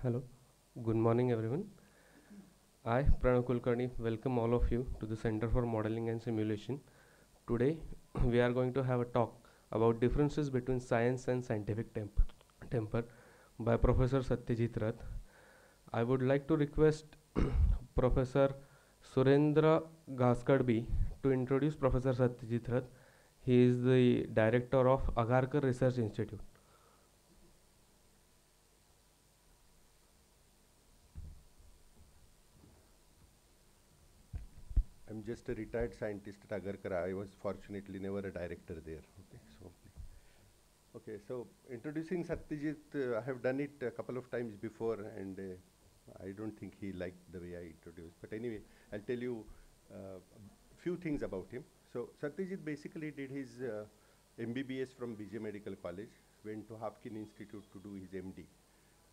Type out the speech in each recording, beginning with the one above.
Hello, good morning everyone. I, Pranav Kulkarni, welcome all of you to the Center for Modeling and Simulation. Today, we are going to have a talk about differences between science and scientific temper by Professor Satyajit Rath. I would like to request Professor Surendra Gaskadbi to introduce Professor Satyajit Rath. He is the director of Agarkar Research Institute. I'm just a retired scientist at Agarkar. I was fortunately never a director there. So introducing Satyajit, I have done it a couple of times before, and I don't think he liked the way I introduced. But anyway, I'll tell you a few things about him. So Satyajit basically did his MBBS from BJ Medical College, went to Hopkins Institute to do his MD,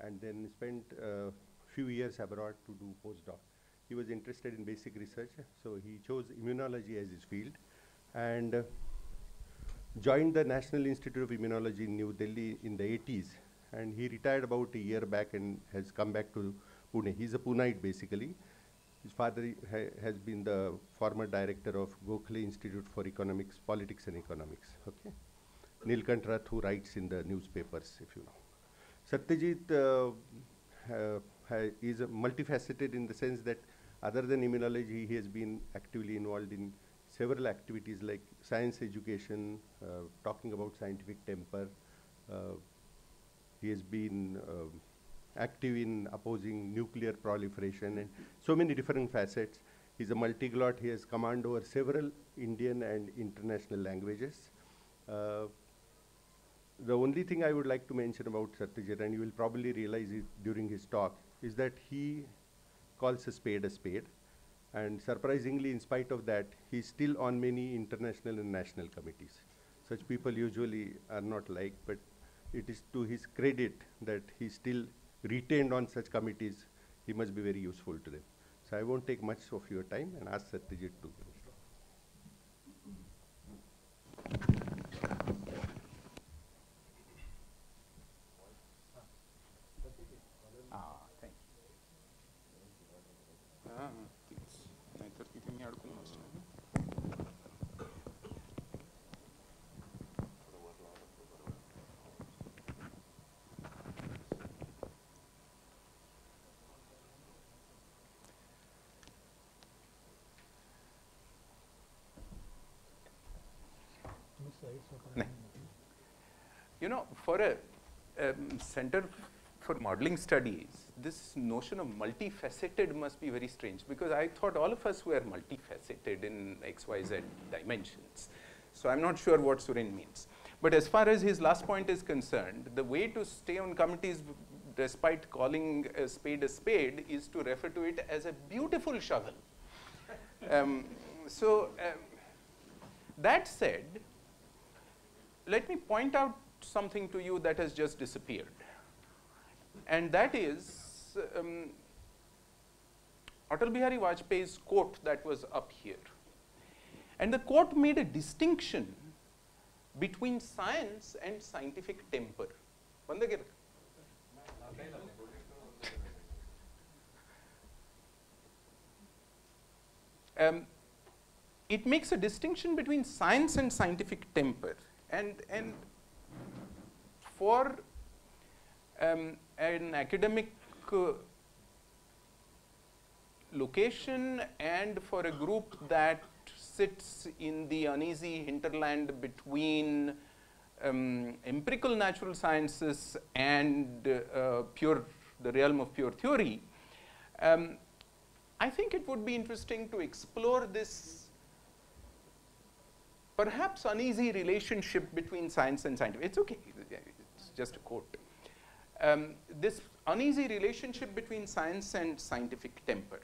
and then spent a few years abroad to do postdoc. He was interested in basic research, so he chose immunology as his field, and joined the National Institute of Immunology in New Delhi in the 80s, and he retired about a year back and has come back to Pune. He's a Puneite basically. His father has been the former director of Gokhale Institute for Economics, Politics and Economics. Okay, Nilkant Rath, who writes in the newspapers, if you know. Satyajit is multifaceted in the sense that other than immunology, he has been actively involved in several activities like science education, talking about scientific temper. He has been active in opposing nuclear proliferation and so many different facets. He's a multiglot. He has command over several Indian and international languages. The only thing I would like to mention about Satyajit, and you will probably realize it during his talk, is that he calls a spade, and surprisingly, in spite of that, he's still on many international and national committees. Such people usually are not liked, but it is to his credit that he's still retained on such committees. He must be very useful to them. So I won't take much of your time and ask Satyajit to give his talk. You know, for a Center for Modeling Studies, this notion of multifaceted must be very strange, because I thought all of us were multifaceted in XYZ dimensions. So I'm not sure what Suren means. But as far as his last point is concerned, the way to stay on committees despite calling a spade is to refer to it as a beautiful shovel. That said, let me point out something to you that has just disappeared. And that is Atal Bihari Vajpayee's quote that was up here. And the quote made a distinction between science and scientific temper. It makes a distinction between science and scientific temper. And for an academic location and for a group that sits in the uneasy hinterland between empirical natural sciences and the realm of pure theory, I think it would be interesting to explore this perhaps uneasy relationship between science and scientific. It's okay, it's just a quote. This uneasy relationship between science and scientific temper.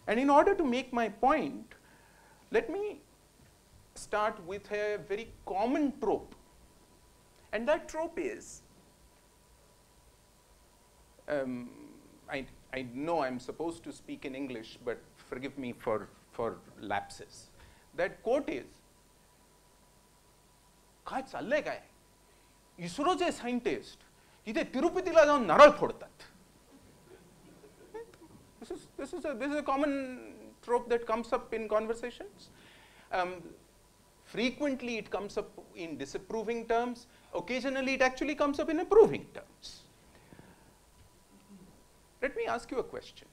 And in order to make my point, let me start with a very common trope. And that trope is, I know I'm supposed to speak in English, but forgive me for lapses. That quote is, काय चाललंय काय इस्रोचे scientist इथे तिरुपतीला जाऊन नारळ फोडतात This is a common trope that comes up in conversations. Frequently it comes up in disapproving terms. Occasionally it actually comes up in approving terms. Let me ask you a question.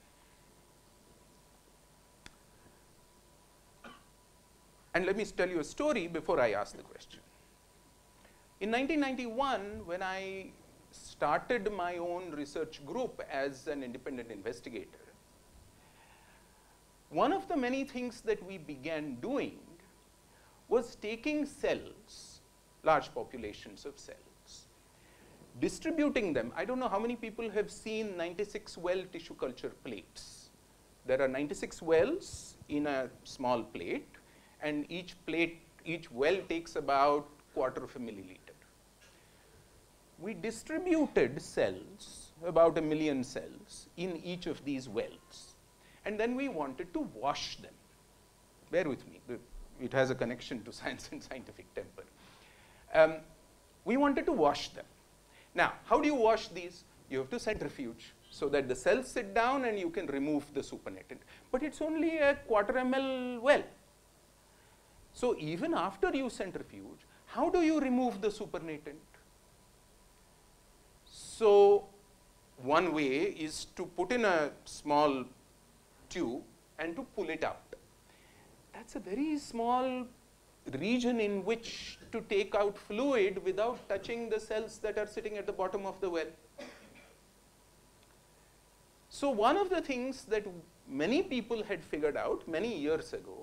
And let me tell you a story before I ask the question. In 1991, when I started my own research group as an independent investigator, one of the many things that we began doing was taking cells, large populations of cells, distributing them. I don't know how many people have seen 96 well tissue culture plates. There are 96 wells in a small plate, and each well takes about 1/4 milliliter. We distributed cells, about 1 million cells, in each of these wells. And then we wanted to wash them. Bear with me. It has a connection to science and scientific temper. We wanted to wash them. Now, how do you wash these? You have to centrifuge so that the cells sit down and you can remove the supernatant. But it's only a 1/4 ml well. So even after you centrifuge, how do you remove the supernatant? So one way is to put in a small tube and to pull it out. That's a very small region in which to take out fluid without touching the cells that are sitting at the bottom of the well. So one of the things that many people had figured out many years ago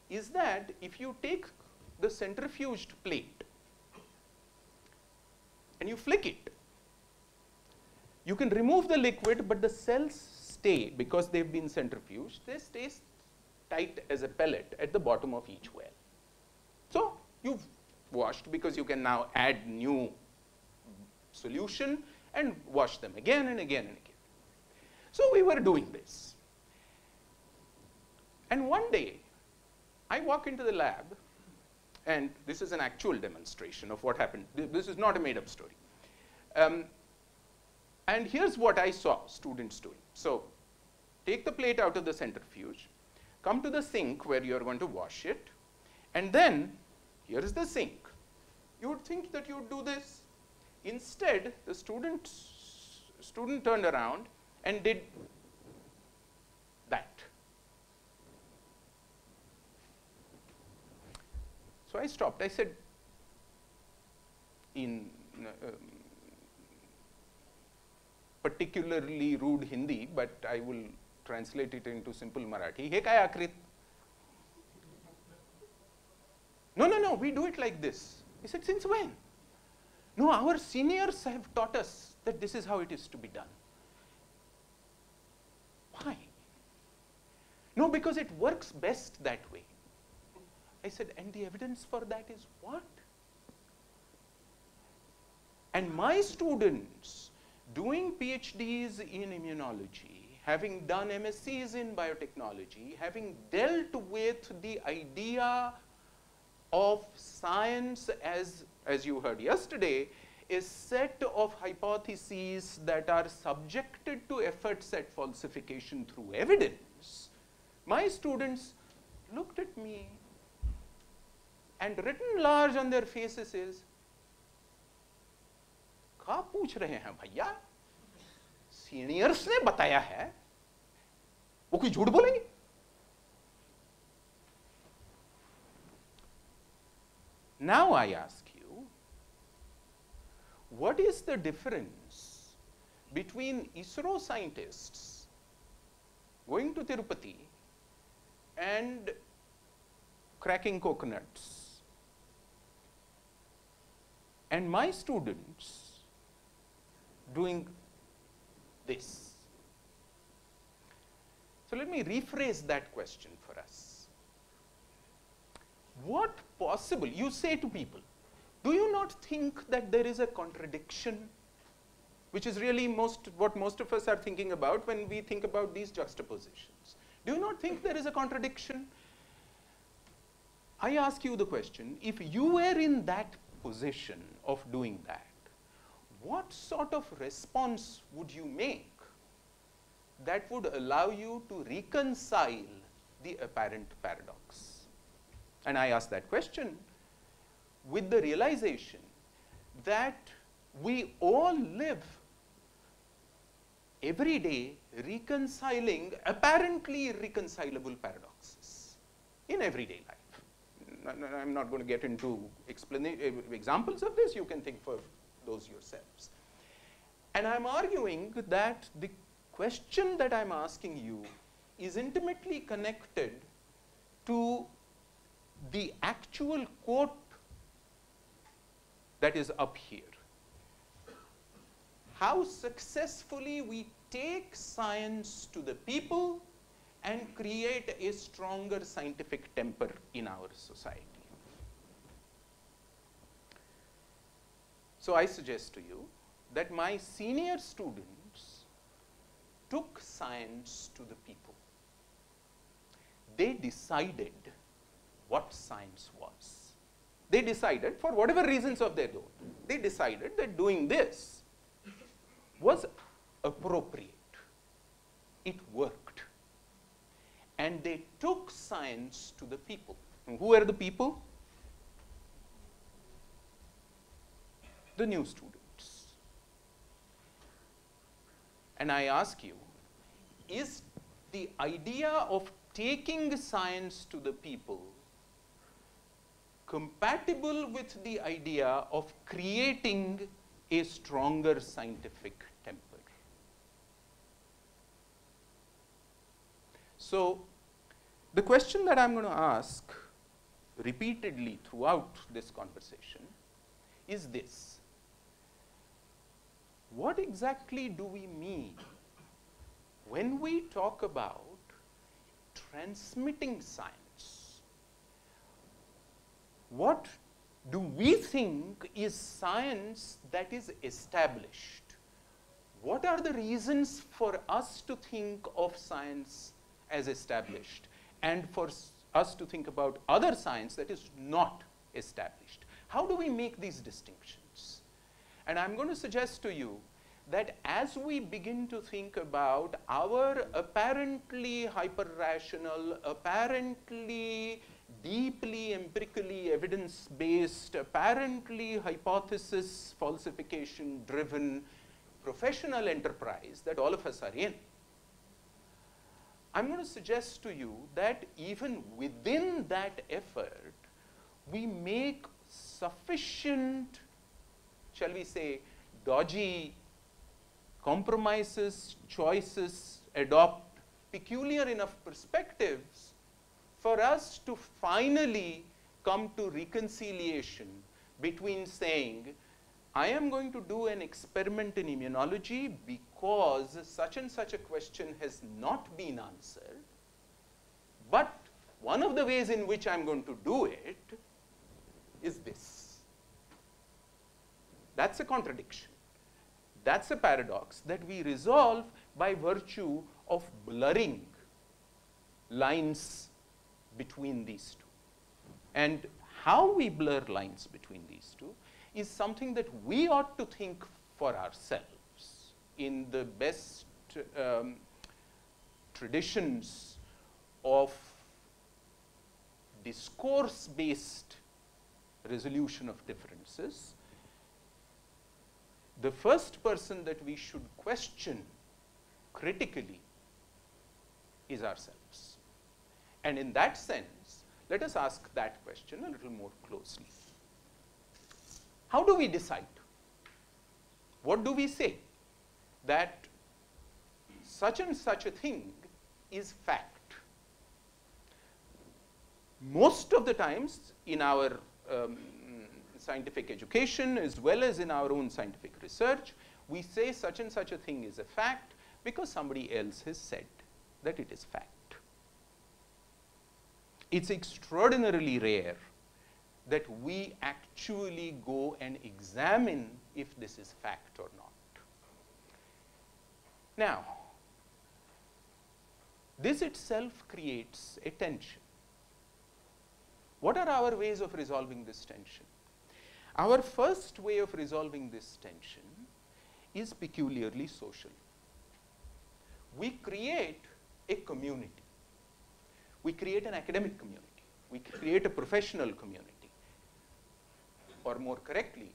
is that if you take the centrifuged plate and you flick it, you can remove the liquid, but the cells stay, because they've been centrifuged, they stay tight as a pellet at the bottom of each well. So you've washed, because you can now add new solution and wash them again and again and again. So we were doing this. And one day, I walk into the lab, and this is an actual demonstration of what happened. This is not a made-up story. And here's what I saw students doing. So take the plate out of the centrifuge, come to the sink where you're going to wash it, and then here is the sink. You would think that you would do this. Instead, the student turned around and did that. So I stopped. I said, in particularly rude Hindi, but I will translate it into simple Marathi. He kaya akrit? No, we do it like this. He said, since when? No, our seniors have taught us that this is how it is to be done. Why? No, because it works best that way. I said, and the evidence for that is what? And my students doing PhDs in immunology, having done MSCs in biotechnology, having dealt with the idea of science as you heard yesterday, a set of hypotheses that are subjected to efforts at falsification through evidence, my students looked at me and written large on their faces is, क्या पूछ रहे हैं भैया? Seniors ने बताया है, वो कोई झूठ बोलेंगे? Now I ask you, what is the difference between ISRO scientists going to Tirupati and cracking coconuts, and my students doing this? So let me rephrase that question for us. What possible, you say to people, do you not think that there is a contradiction, which is really what most of us are thinking about when we think about these juxtapositions? Do you not think there is a contradiction? I ask you the question, if you were in that position of doing that, what sort of response would you make? that would allow you to reconcile the apparent paradox? And I ask that question with the realization that we all live every day reconciling apparently irreconcilable paradoxes in everyday life. I'm not going to get into examples of this. You can think for those yourselves. And I'm arguing that the question that I'm asking you is intimately connected to the actual quote that is up here. How successfully we take science to the people and create a stronger scientific temper in our society. So I suggest to you that my senior students took science to the people. They decided what science was. They decided, for whatever reasons of their own, they decided that doing this was appropriate. It worked. And they took science to the people. And who are the people? The new students. And I ask you, is the idea of taking science to the people compatible with the idea of creating a stronger scientific temper? So, the question that I'm going to ask repeatedly throughout this conversation is this: what exactly do we mean when we talk about transmitting science? What do we think is science that is established? What are the reasons for us to think of science as established and for us to think about other science that is not established? How do we make these distinctions? And I'm going to suggest to you that as we begin to think about our apparently hyper-rational, apparently deeply empirically evidence-based, apparently hypothesis falsification-driven professional enterprise that all of us are in, I'm going to suggest to you that even within that effort, we make sufficient, shall we say, dodgy compromises, choices, adopt peculiar enough perspectives for us to finally come to reconciliation between saying, I am going to do an experiment in immunology because such and such a question has not been answered, but one of the ways in which I'm going to do it is this. That's a contradiction. That's a paradox that we resolve by virtue of blurring lines between these two. And how we blur lines between these two is something that we ought to think for ourselves in the best traditions of discourse-based resolution of differences. The first person that we should question critically is ourselves. And in that sense, let us ask that question a little more closely. How do we decide? What do we say? That such and such a thing is fact. Most of the times in our scientific education as well as in our own scientific research, we say such and such a thing is a fact because somebody else has said that it is fact. It's extraordinarily rare that we actually go and examine if this is fact or not. Now, this itself creates a tension. What are our ways of resolving this tension? Our first way of resolving this tension is peculiarly social. we create a community. We create an academic community. We create a professional community. Or more correctly,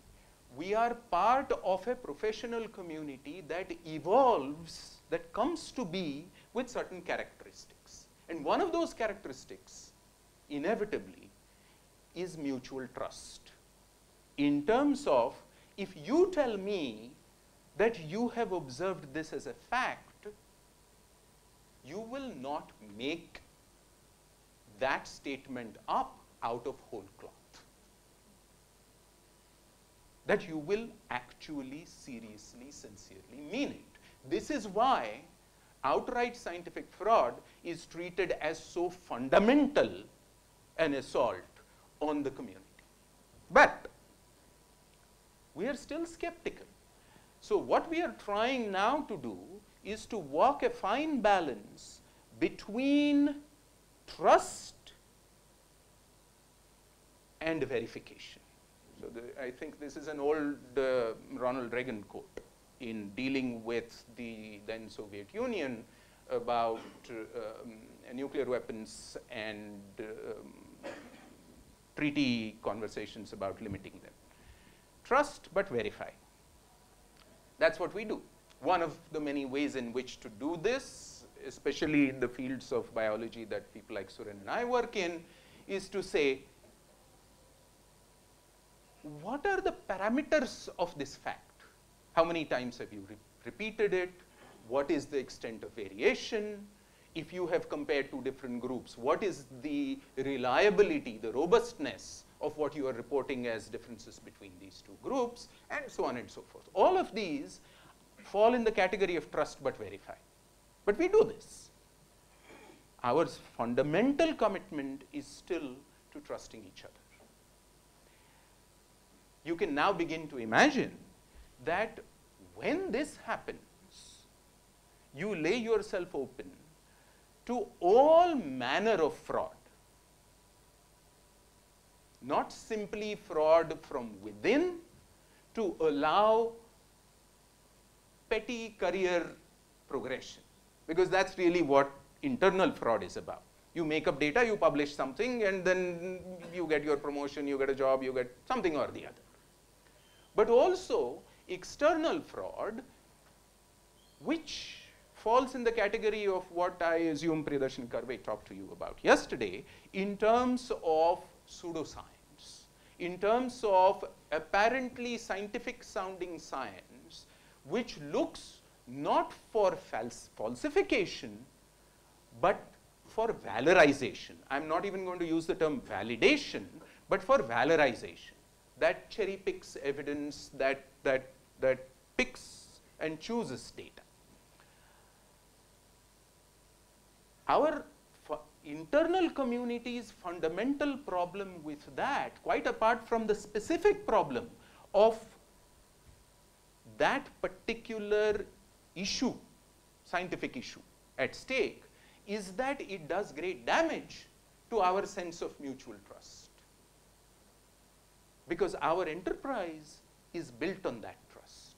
we are part of a professional community that evolves, that comes to be with certain characteristics. And one of those characteristics, inevitably, is mutual trust. In terms of, if you tell me that you have observed this as a fact, you will not make that statement up out of whole cloth. That you will actually, seriously, sincerely mean it. This is why outright scientific fraud is treated as so fundamental an assault on the community. But we are still skeptical. So what we are trying now to do is to walk a fine balance between trust and verification. So I think this is an old Ronald Reagan quote in dealing with the then Soviet Union about nuclear weapons and treaty conversations about limiting them. Trust but verify. That's what we do. One of the many ways in which to do this, especially in the fields of biology that people like Suren and I work in, is to say, what are the parameters of this fact? How many times have you repeated it? What is the extent of variation? If you have compared two different groups, what is the reliability, the robustness of what you are reporting as differences between these two groups, and so on and so forth. All of these fall in the category of trust but verify. But we do this. Our fundamental commitment is still to trusting each other. You can now begin to imagine that when this happens, you lay yourself open to all manner of fraud. Not simply fraud from within to allow petty career progression, because that's really what internal fraud is about. You make up data, you publish something, and then you get your promotion, you get a job, you get something or the other. But also external fraud, which falls in the category of what I assume Priyadarshan Karve talked to you about yesterday, in terms of pseudoscience, in terms of apparently scientific sounding science, which looks not for falsification, but for valorization. I'm not even going to use the term validation, but for valorization. That cherry picks evidence, that picks and chooses data. Our internal community's fundamental problem with that, quite apart from the specific problem of that particular issue, scientific issue at stake, is that it does great damage to our sense of mutual trust. Because our enterprise is built on that trust.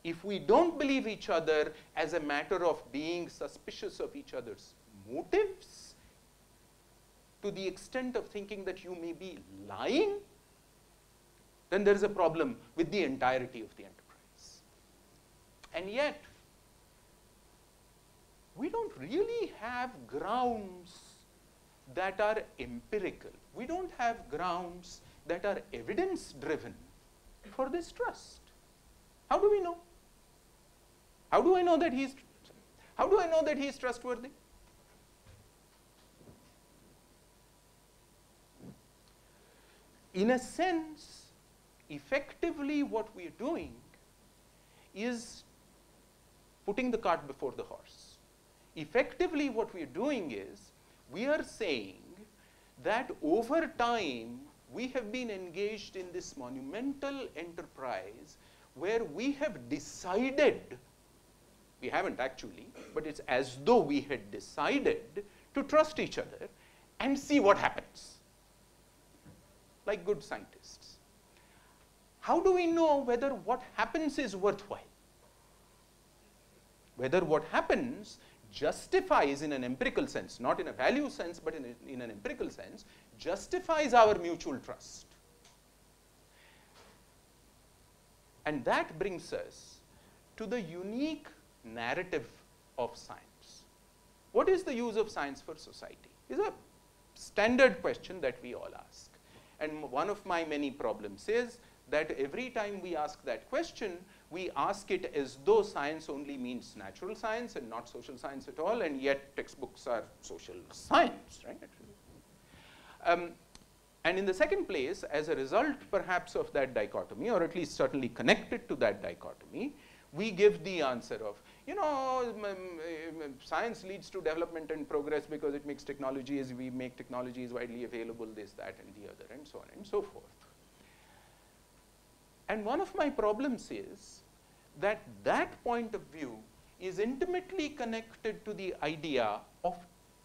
If we don't believe each other as a matter of being suspicious of each other's motives, to the extent of thinking that you may be lying, then there is a problem with the entirety of the enterprise. And yet, we don't really have grounds that are empirical. We don't have grounds that are evidence-driven for this trust. How do we know? How do I know that he is trustworthy? In a sense, effectively what we are doing is putting the cart before the horse. Effectively what we are doing is, we are saying that over time, we have been engaged in this monumental enterprise where we have decided, we haven't actually, but it's as though we had decided to trust each other and see what happens, like good scientists. How do we know whether what happens is worthwhile? whether what happens justifies in an empirical sense, not in a value sense, but in an empirical sense, justifies our mutual trust. And that brings us to the unique narrative of science. What is the use of science for society? Is a standard question that we all ask. And one of my many problems is that every time we ask that question, we ask it as though science only means natural science and not social science at all, and yet textbooks are social science, right? And in the second place, as a result perhaps of that dichotomy, or at least certainly connected to that dichotomy, we give the answer of, you know, science leads to development and progress because it makes technologies, we make technologies widely available, this, that, and the other, and so on and so forth. And one of my problems is that that point of view is intimately connected to the idea of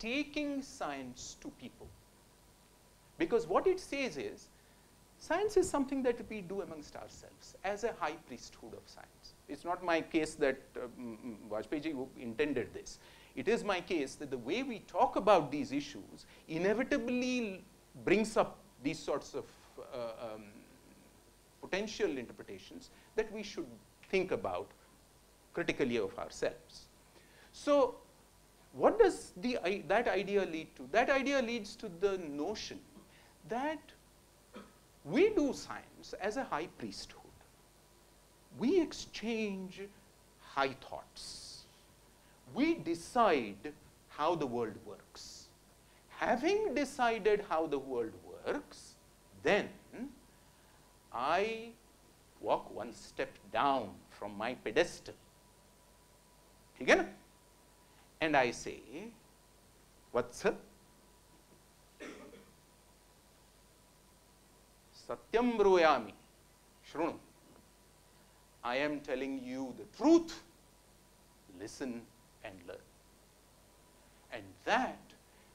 taking science to people. Because what it says is, science is something that we do amongst ourselves as a high priesthood of science. It's not my case that Vajpayee intended this. It is my case that the way we talk about these issues inevitably brings up these sorts of potential interpretations that we should think about critically of ourselves. So what does that idea lead to? That idea leads to the notion that we do science as a high priesthood. We exchange high thoughts. We decide how the world works. Having decided how the world works, then I walk one step down from my pedestal. Okay? And I say, what's up? Satyam bruyami, shrunu. I am telling you the truth. Listen and learn. And that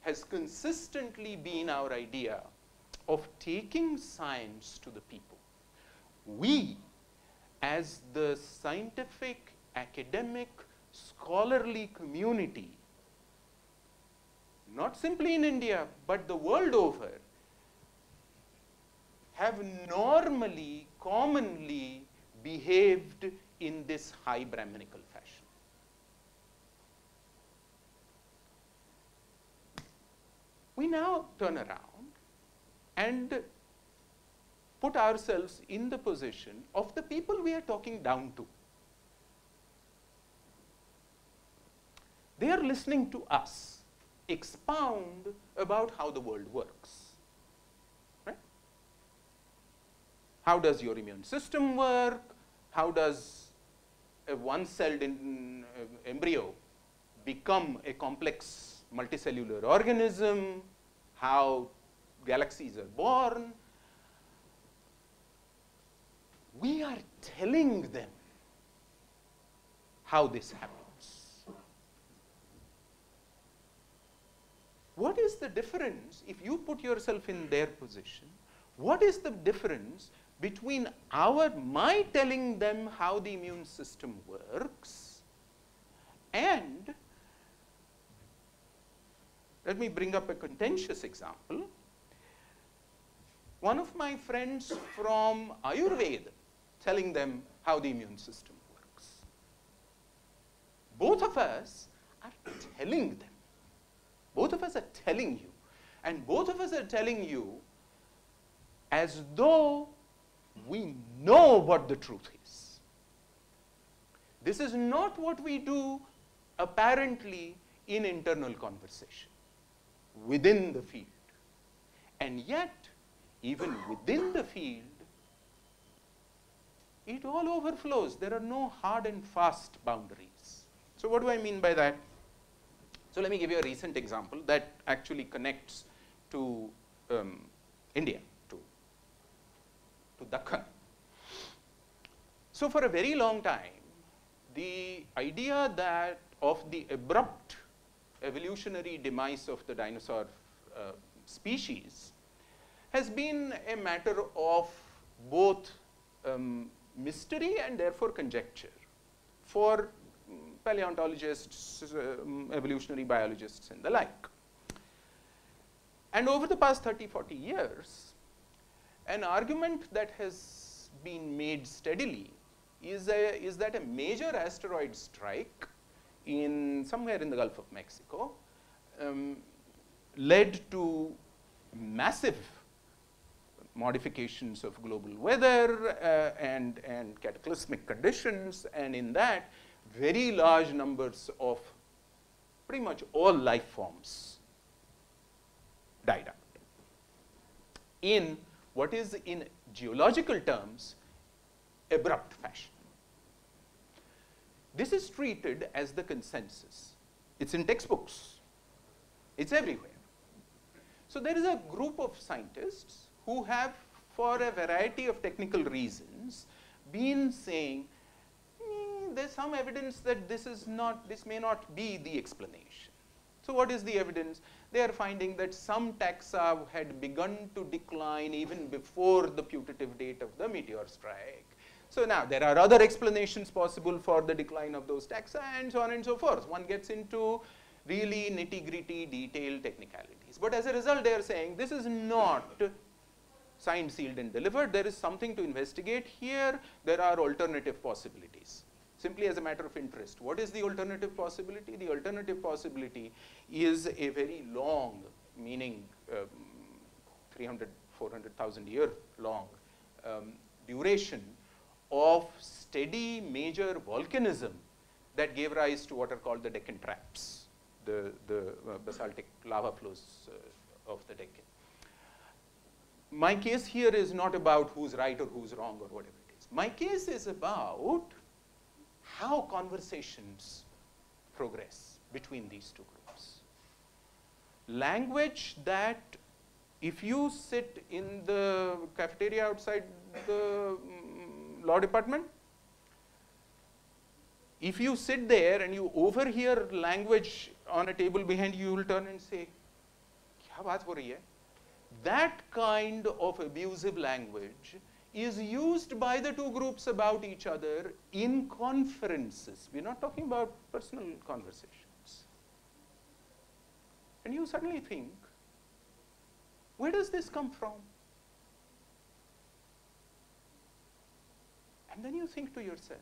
has consistently been our idea of taking science to the people. We, as the scientific, academic, scholarly community, not simply in India, but the world over, have normally, commonly behaved in this high Brahminical fashion. We now turn around and put ourselves in the position of the people we are talking down to. They are listening to us expound about how the world works. Right? How does your immune system work? How does a one-celled embryo become a complex multicellular organism? How galaxies are born? We are telling them how this happens. What is the difference, if you put yourself in their position, what is the difference between my telling them how the immune system works and, let me bring up a contentious example. One of my friends from Ayurveda telling them how the immune system works. Both of us are telling them. Both of us are telling you. And both of us are telling you as though we know what the truth is. This is not what we do apparently in internal conversation within the field. And yet, even within the field, it all overflows. There are no hard and fast boundaries. So what do I mean by that? So let me give you a recent example that actually connects to India, to Dakhan. So for a very long time, the idea that of the abrupt evolutionary demise of the dinosaur species has been a matter of both mystery and therefore conjecture for paleontologists, evolutionary biologists, and the like. And over the past 30, 40 years, an argument that has been made steadily is that a major asteroid strike somewhere in the Gulf of Mexico led to massive modifications of global weather and cataclysmic conditions, and in that, very large numbers of pretty much all life forms died out in what is, in geological terms, abrupt fashion. This is treated as the consensus. It's in textbooks. It's everywhere. So there is a group of scientists who have, for a variety of technical reasons, been saying, there's some evidence that this may not be the explanation. So what is the evidence? They are finding that some taxa had begun to decline even before the putative date of the meteor strike. So now there are other explanations possible for the decline of those taxa, and so on and so forth. One gets into really nitty-gritty, detailed technicalities. But as a result, they are saying this is not signed, sealed, and delivered. There is something to investigate here. There are alternative possibilities. Simply as a matter of interest, what is the alternative possibility? The alternative possibility is a very long, meaning 300, 400,000 year long duration of steady major volcanism that gave rise to what are called the Deccan traps, the basaltic lava flows of the Deccan. My case here is not about who's right or who's wrong or whatever it is. My case is about how conversations progress between these two groups. Language that, if you sit in the cafeteria outside the law department, if you sit there and you overhear language on a table behind you, you will turn and say, "Kya baat ho rahi hai?" That kind of abusive language is used by the two groups about each other in conferences. We're not talking about personal conversations. And you suddenly think, where does this come from? And then you think to yourself,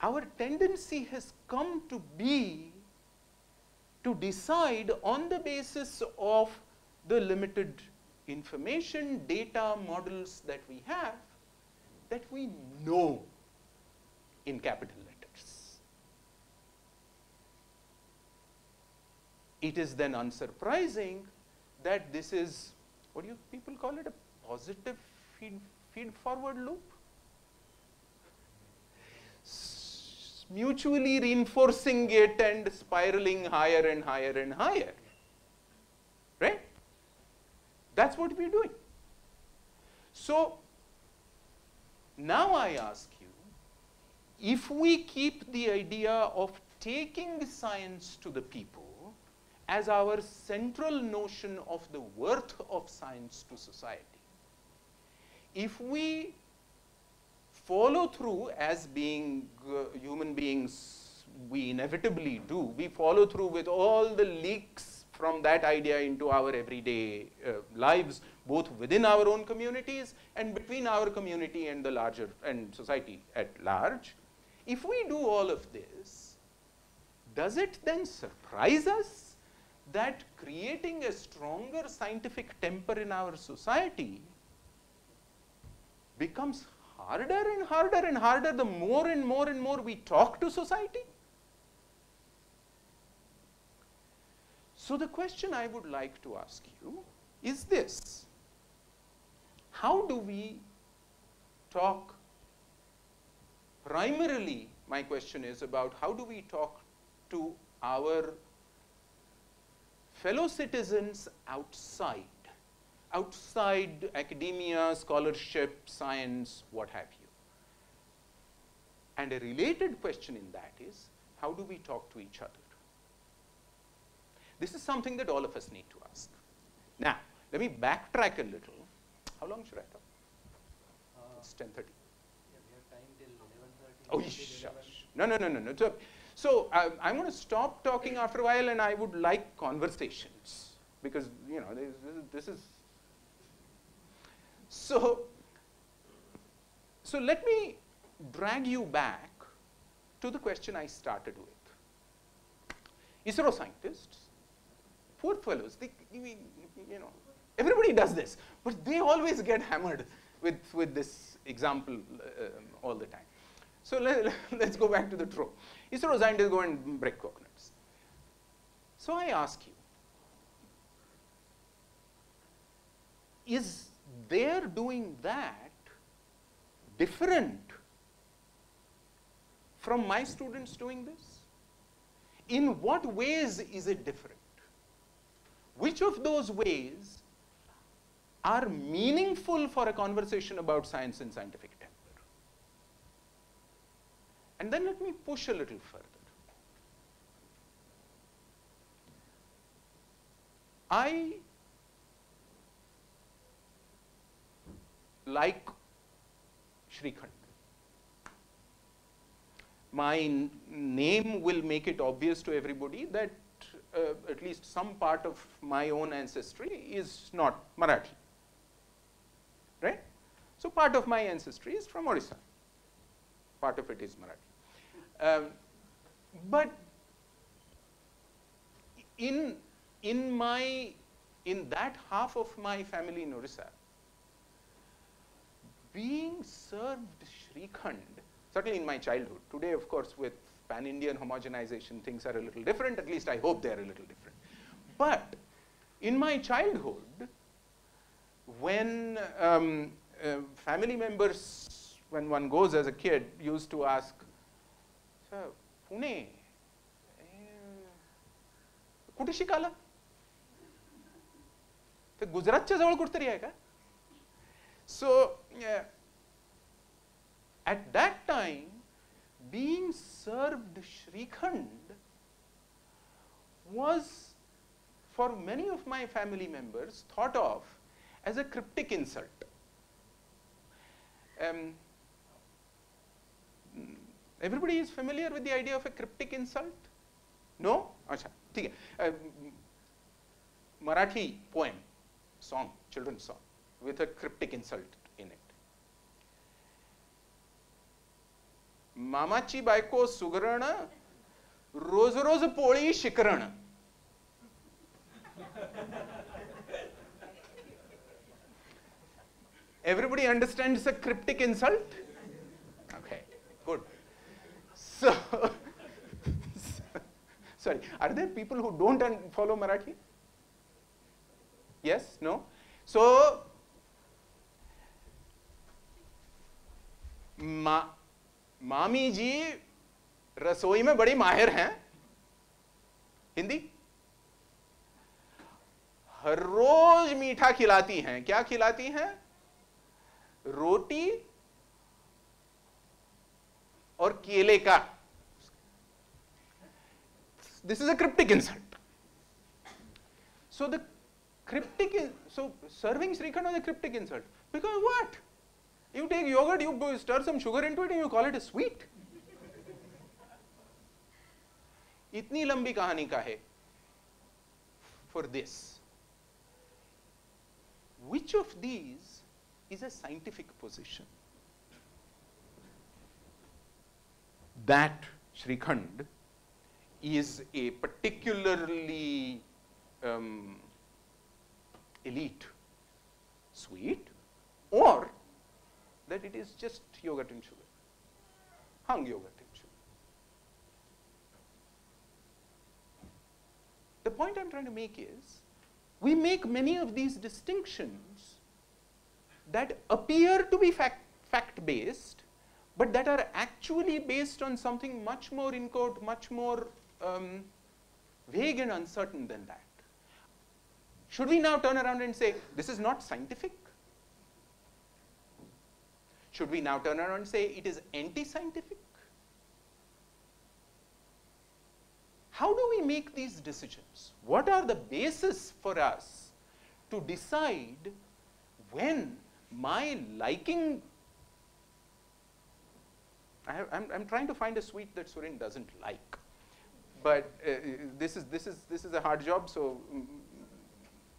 our tendency has come to be to decide on the basis of the limited information, data, models that we have, that we know in capital letters. It is then unsurprising that this is, what do you people call it, a positive feed-forward loop? Mutually reinforcing it and spiraling higher and higher and higher, right? That's what we're doing. So now I ask you, if we keep the idea of taking science to the people as our central notion of the worth of science to society, if we follow through as being human beings, we inevitably do, we follow through with all the leaks from that idea into our everyday lives, both within our own communities and between our community and the larger and society at large. If we do all of this, does it then surprise us that creating a stronger scientific temper in our society becomes harder and harder and harder the more and more and more we talk to society? So the question I would like to ask you is this: how do we talk? Primarily, my question is about how do we talk to our fellow citizens outside academia, scholarship, science, what have you. And a related question in that is, how do we talk to each other? This is something that all of us need to ask. Now, let me backtrack a little. How long should I talk? It's 10:30. Yeah, we have time till 11:30. Oh, shush. No. So I'm going to stop talking after a while, and I would like conversations, because, you know, this is. So let me drag you back to the question I started with. ISRO scientists, poor fellows, you know, everybody does this, but they always get hammered with this example all the time. So let's go back to the trope. ISRO scientists go and break coconuts. So I ask you, is their doing that different from my students doing this? In what ways is it different? Which of those ways are meaningful for a conversation about science and scientific temper? And then let me push a little further. I like Shrikhand. My name will make it obvious to everybody that at least some part of my own ancestry is not Marathi, right? So part of my ancestry is from Orissa. Part of it is Marathi. But in that half of my family in Orissa, being served Shrikhand, certainly in my childhood, today of course with pan-Indian homogenization things are a little different, at least I hope they are a little different. But in my childhood, when family members, when one goes as a kid, used to ask, "Sir, Pune, कुठे शिकाला? ते गुजरातच्या जवळ कुठतरी आहे का?" So at that time, being served Shrikhand was, for many of my family members, thought of as a cryptic insult. Everybody is familiar with the idea of a cryptic insult? No? Achha, theek hai. Marathi poem, song, children's song, with a cryptic insult in it. मामाची बायको सुगरण, रोज रोज पोळी शिकरण. Everybody understands a cryptic insult? Okay, good. So, sorry, are there people who don't follow Marathi? Yes? No? So, मामी जी रसोई में बड़ी माहिर हैं. हिंदी? हर रोज मीठा खिलाती हैं. क्या खिलाती हैं? रोटी और केले का. This is a cryptic insult. So the cryptic is, so serving Shrikhand was a cryptic insult. Because what? You take yogurt, you stir some sugar into it and you call it a sweet. इतनी लंबी कहानी का है for this. Which of these is a scientific position? That Shrikhand is a particularly elite sweet, or that it is just yogurt and sugar, hung yogurt and sugar. The point I'm trying to make is, we make many of these distinctions that appear to be fact-based, but that are actually based on something much more in quote, much more vague and uncertain than that. Should we now turn around and say, this is not scientific? Should we now turn around and say it is anti-scientific? How do we make these decisions? What are the basis for us to decide when my liking, I'm trying to find a sweet that Suren doesn't like. But this is a hard job, so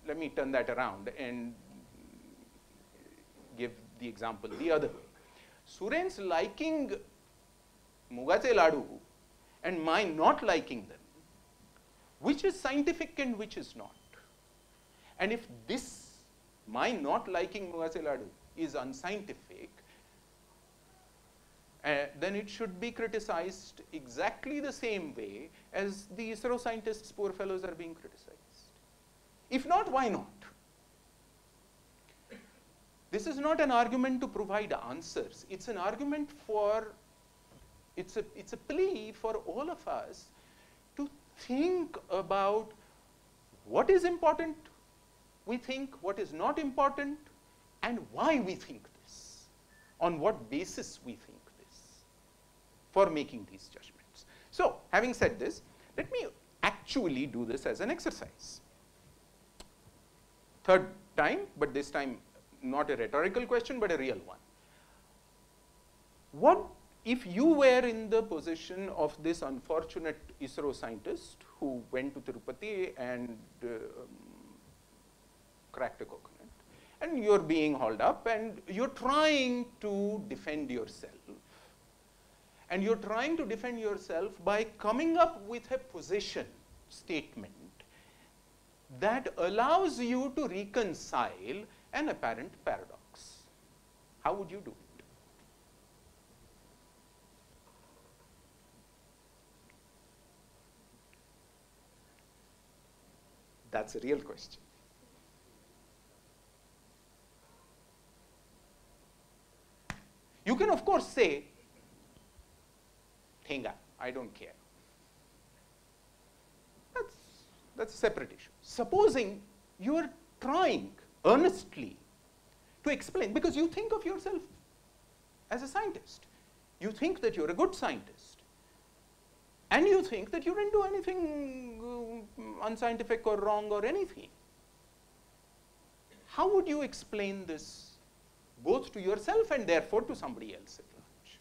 let me turn that around and give the example the other way. Suren's liking mugache ladu and my not liking them, which is scientific and which is not? And if this, my not liking mugache ladu, is unscientific, then it should be criticized exactly the same way as the ISRO scientists, poor fellows, are being criticized. If not, why not? This is not an argument to provide answers. It's an argument for, it's a plea for all of us to think about what is important, we think, what is not important, and why we think this, on what basis we think this, for making these judgments. So, having said this, let me actually do this as an exercise. Third time, but this time not a rhetorical question, but a real one. What if you were in the position of this unfortunate ISRO scientist who went to Tirupati and cracked a coconut, and you're being hauled up and you're trying to defend yourself, and you're trying to defend yourself by coming up with a position statement that allows you to reconcile an apparent paradox? How would you do it? That's a real question. You can, of course, say, Thenga, I don't care. That's a separate issue. Supposing you are trying earnestly to explain, because you think of yourself as a scientist. You think that you're a good scientist. And you think that you didn't do anything unscientific or wrong or anything. How would you explain this both to yourself and therefore to somebody else at large?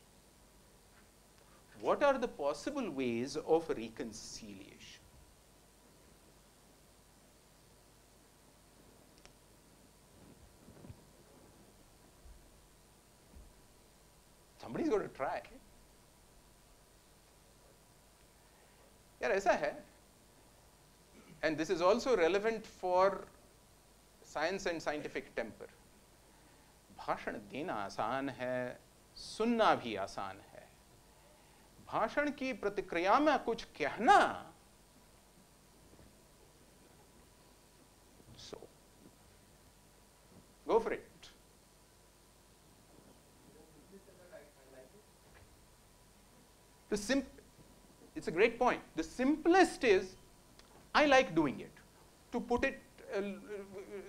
What are the possible ways of reconciliation? Somebody's got to try. यार ऐसा है, and this is also relevant for science and scientific temper. भाषण देना आसान है, सुनना भी आसान है. भाषण की प्रतिक्रिया में कुछ कहना, so go for it. It's a great point. The simplest is, I like doing it. To put it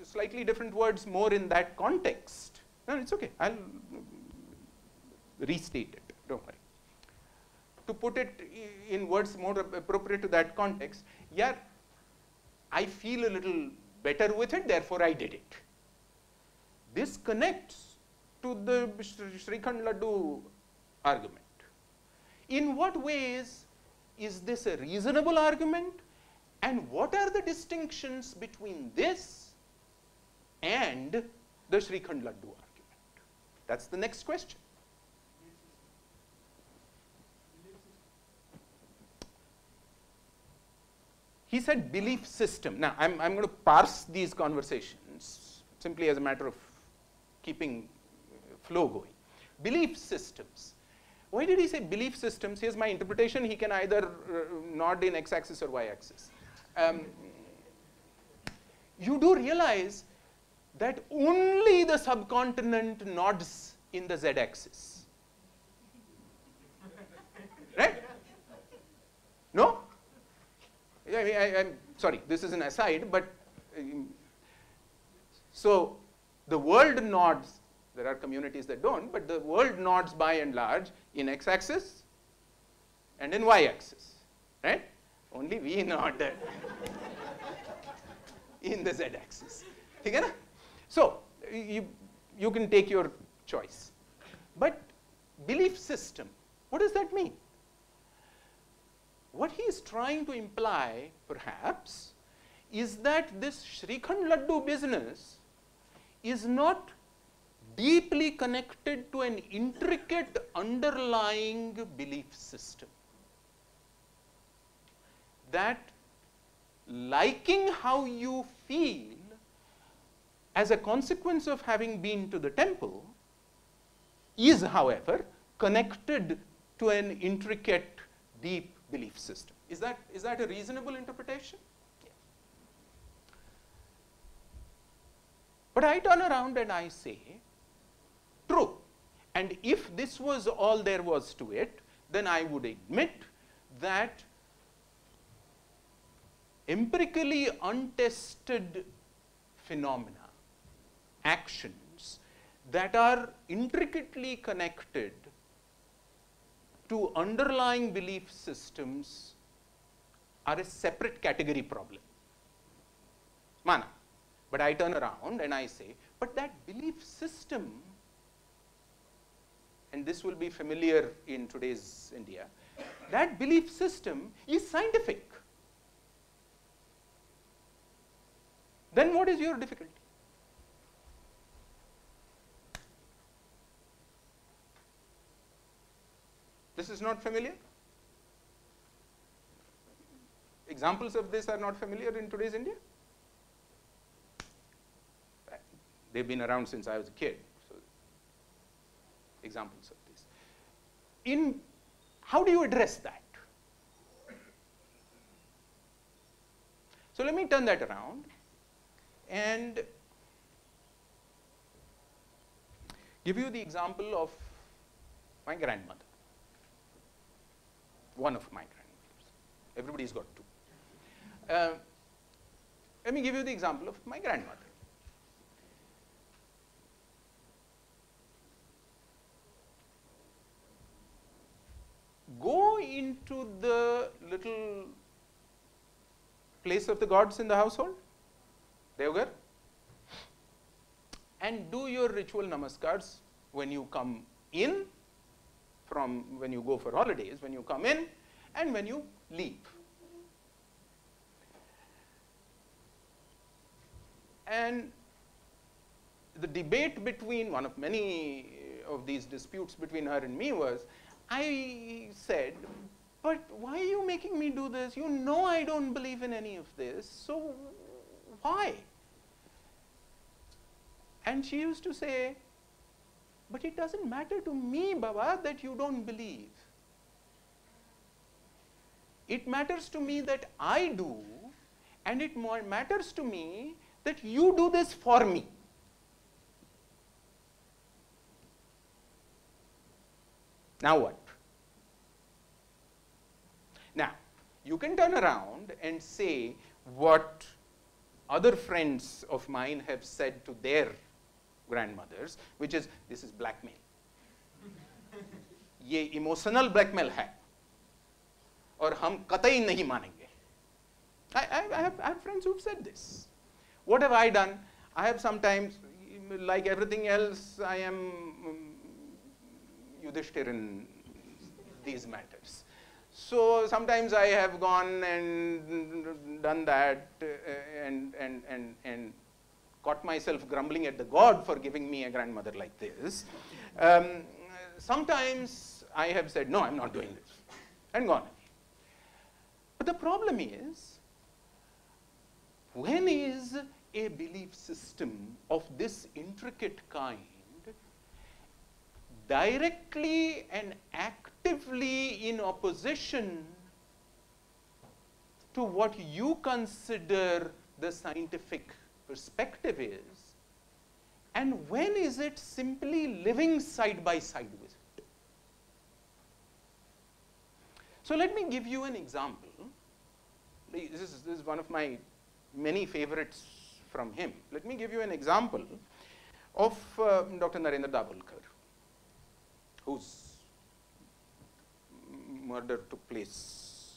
slightly different words, more in that context. No, it's okay. I'll restate it. Don't worry. To put it in words more appropriate to that context, yeah, I feel a little better with it, therefore I did it. This connects to the Srikhand Laddu argument. In what ways is this a reasonable argument, and what are the distinctions between this and the Srikhand Laddu argument? That's the next question. He said belief system. Now, I'm going to parse these conversations simply as a matter of keeping flow going. Belief systems. Why did he say belief systems? Here's my interpretation. He can either nod in x-axis or y-axis. You do realize that only the subcontinent nods in the z-axis. Right? No? I'm sorry, this is an aside, but so the world nods. There are communities that don't, but the world nods by and large in x-axis and in y-axis, right? Only we nod in the z-axis. So you can take your choice. But belief system, What does that mean? What he is trying to imply, perhaps, is that this Shrikhand Laddu business is not deeply connected to an intricate underlying belief system. That liking how you feel as a consequence of having been to the temple is, however, connected to an intricate, deep belief system. Is that a reasonable interpretation? Yes. But I turn around and I say, true. And if this was all there was to it, then I would admit that empirically untested phenomena, actions that are intricately connected to underlying belief systems are a separate category problem. Mana. But I turn around and I say, but that belief system, and this will be familiar in today's India, that belief system is scientific. Then what is your difficulty? This is not familiar? Examples of this are not familiar in today's India? They've been around since I was a kid. So examples of this. How do you address that? So let me turn that around and give you the example of my grandmother. One of my grandmothers. Everybody's got two. Let me give you the example of my grandmother. Go into the little place of the gods in the household, Devgar, and do your ritual namaskars when you come in, when you go for holidays, when you come in, and when you leave. And the debate between, one of many of these disputes between her and me was, I said, but why are you making me do this? You know I don't believe in any of this, so why? And she used to say, but it doesn't matter to me, Baba, that you don't believe. It matters to me that I do, and it matters to me that you do this for me. Now what? Now, you can turn around and say what other friends of mine have said to their grandmothers, which is, this is blackmail. ये emotional blackmail है और हम कतई नहीं मानेंगे. I have friends who've said this. What have I done? I have sometimes, like everything else, I am Yudhishthir in these matters. So sometimes I have gone and done that and caught myself grumbling at the God for giving me a grandmother like this. Sometimes I have said, no, I'm not doing this, and gone. But the problem is, when is a belief system of this intricate kind directly and actively in opposition to what you consider the scientific perspective is, and when is it simply living side by side with it? So let me give you an example. This is one of my many favorites from him. Let me give you an example of Dr. Narendra Dabholkar, whose murder took place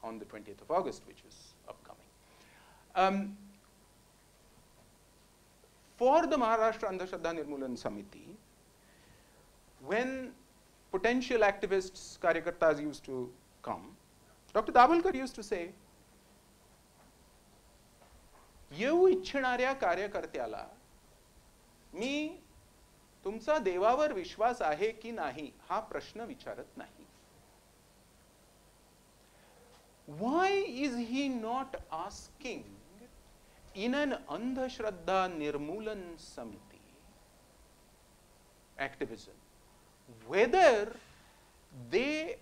on the 20th of August, which is upcoming. For the Maharashtra Andhashraddha Nirmulan Samiti, when potential activists, karyakartas used to come, Dr. Dabholkar used to say, येऊ इच्छिणाऱ्या कार्यकर्त्याला मी तुमचा देवावर विश्वास आहे की नाही हा प्रश्न विचारत नाही. Why is he not asking in an Andhashraddha Nirmulan Samiti activism whether they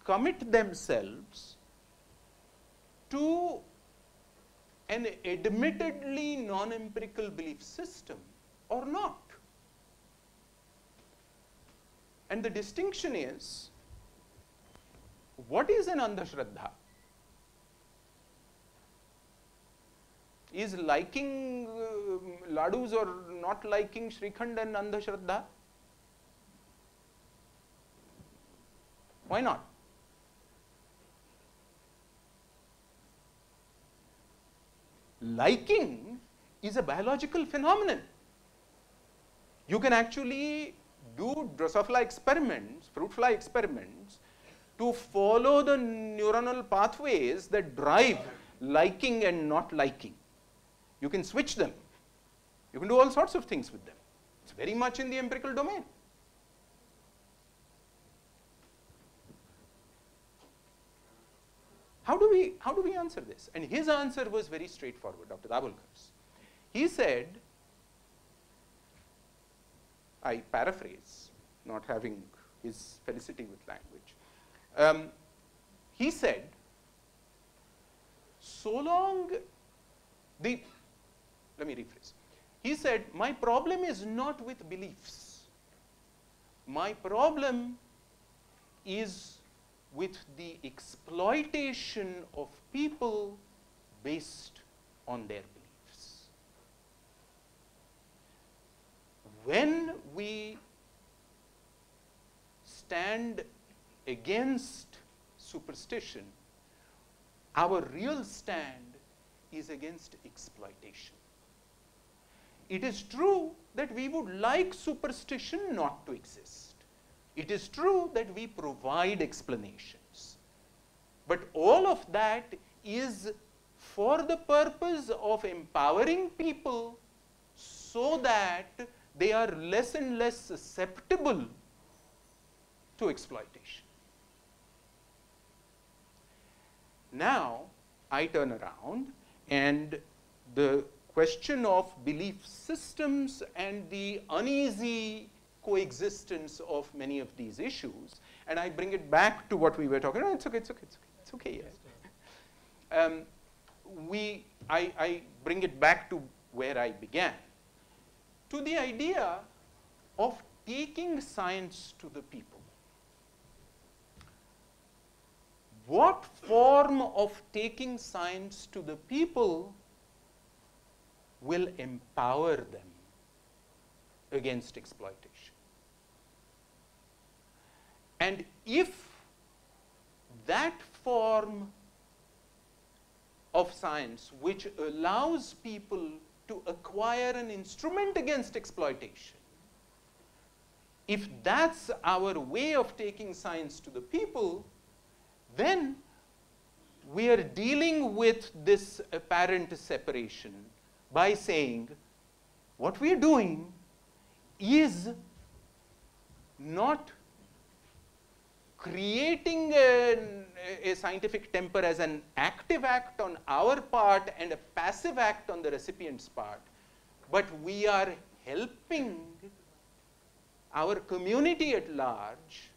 commit themselves to an admittedly non-empirical belief system or not? And the distinction is, what is an Andhashraddha? Is liking ladus or not liking Shrikhand an Andhashraddha? Why not? Liking is a biological phenomenon. You can actually do Drosophila experiments, fruit fly experiments, to follow the neuronal pathways that drive liking and not liking. You can switch them. You can do all sorts of things with them. It's very much in the empirical domain. How do we answer this? And his answer was very straightforward, Dr. Dabholkar's. He said, I paraphrase, not having his felicity with language. He said, so long let me rephrase. He said, my problem is not with beliefs. My problem is with the exploitation of people based on their beliefs. When we stand against superstition, our real stand is against exploitation. It is true that we would like superstition not to exist. It is true that we provide explanations. But all of that is for the purpose of empowering people so that they are less and less susceptible to exploitation. Now, I turn around and the question of belief systems and the uneasy coexistence of many of these issues, and I bring it back to what we were talking about. It's okay. Yeah. I bring it back to where I began, to the idea of taking science to the people. What form of taking science to the people will empower them against exploitation? And if that form of science which allows people to acquire an instrument against exploitation, if that's our way of taking science to the people, then we are dealing with this apparent separation by saying what we are doing is not creating a scientific temper as an active act on our part and a passive act on the recipient's part, but we are helping our community at large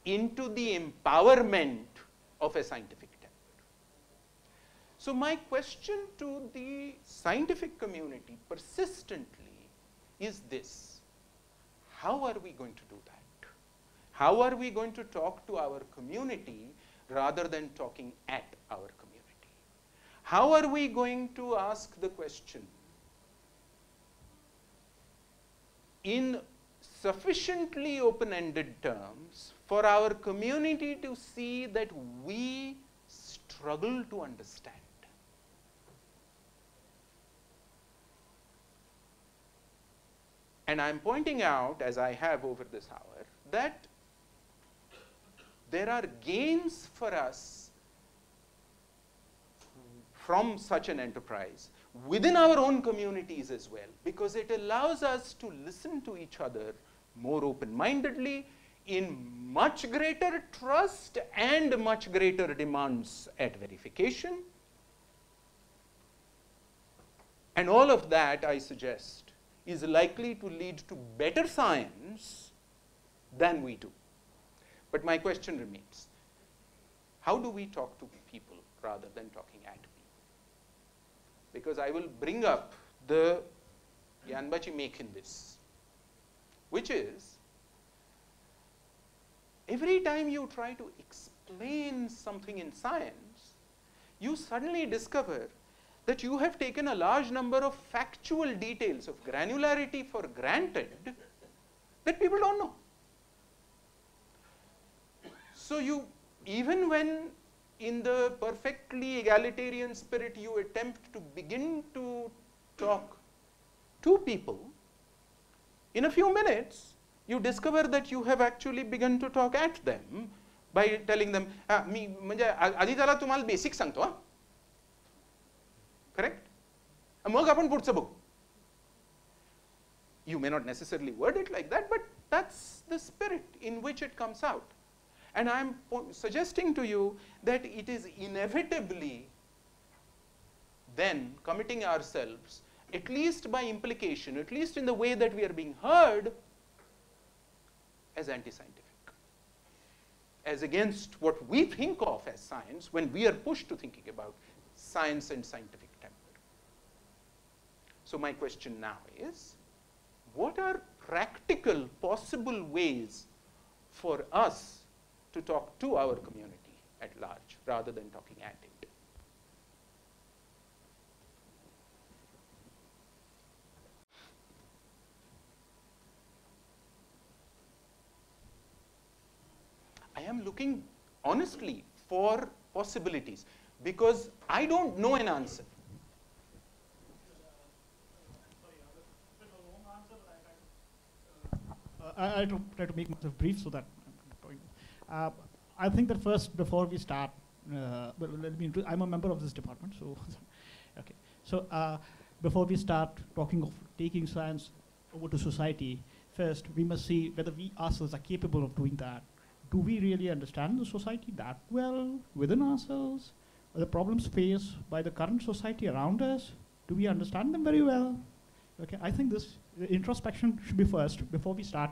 into the empowerment of a scientific temper. So my question to the scientific community persistently is this: how are we going to do that? How are we going to talk to our community rather than talking at our community? How are we going to ask the question in sufficiently open-ended terms for our community to see that we struggle to understand? And I'm pointing out, as I have over this hour, that there are gains for us from such an enterprise within our own communities as well, because it allows us to listen to each other more open-mindedly, in much greater trust and much greater demands at verification. And all of that, I suggest, is likely to lead to better science than we do. But my question remains, how do we talk to people rather than talking at people? Because I will bring up the Yanbachi make in this, which is, every time you try to explain something in science, you suddenly discover that you have taken a large number of factual details of granularity for granted that people don't know. So you, even when in the perfectly egalitarian spirit you attempt to begin to talk to people, in a few minutes you discover that you have actually begun to talk at them by telling them, मी म्हणजे आधी त्याला तुम्हाला basic सांगतो हा, correct? मग आपण पुढचं बघू. You may not necessarily word it like that, but that's the spirit in which it comes out. And I'm suggesting to you that it is inevitably then committing ourselves, at least by implication, at least in the way that we are being heard, as anti-scientific, as against what we think of as science when we are pushed to thinking about science and scientific temper. So my question now is, what are practical possible ways for us to talk to our community at large rather than talking at it? I am looking honestly for possibilities because I don't know an answer. I'll try to make myself brief so that I think that first, before we start, I'm a member of this department, so okay. So before we start talking of taking science over to society, first we must see whether we ourselves are capable of doing that. Do we really understand the society that well within ourselves? Are the problems faced by the current society around us, do we understand them very well? Okay, I think this introspection should be first before we start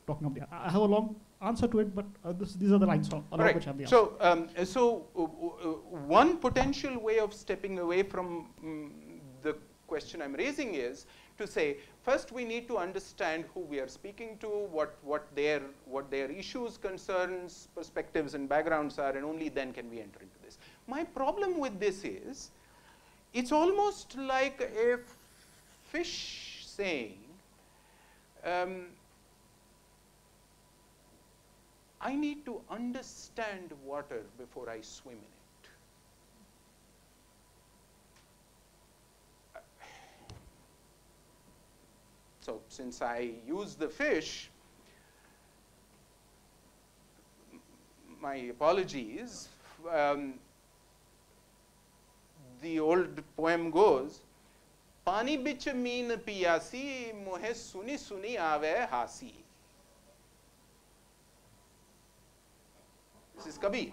talking about that. I have a long answer to it, but these are the lines on right. which I have the answer. So, one potential way of stepping away from the question I'm raising is to say, first we need to understand who we are speaking to, what their issues, concerns, perspectives, and backgrounds are, and only then can we enter into this. My problem with this is, it's almost like a fish saying, I need to understand water before I swim in it. So since I use the fish, my apologies. The old poem goes, Pani bich meen piyasi, mohe suni suni aave hasi. This is Kabir,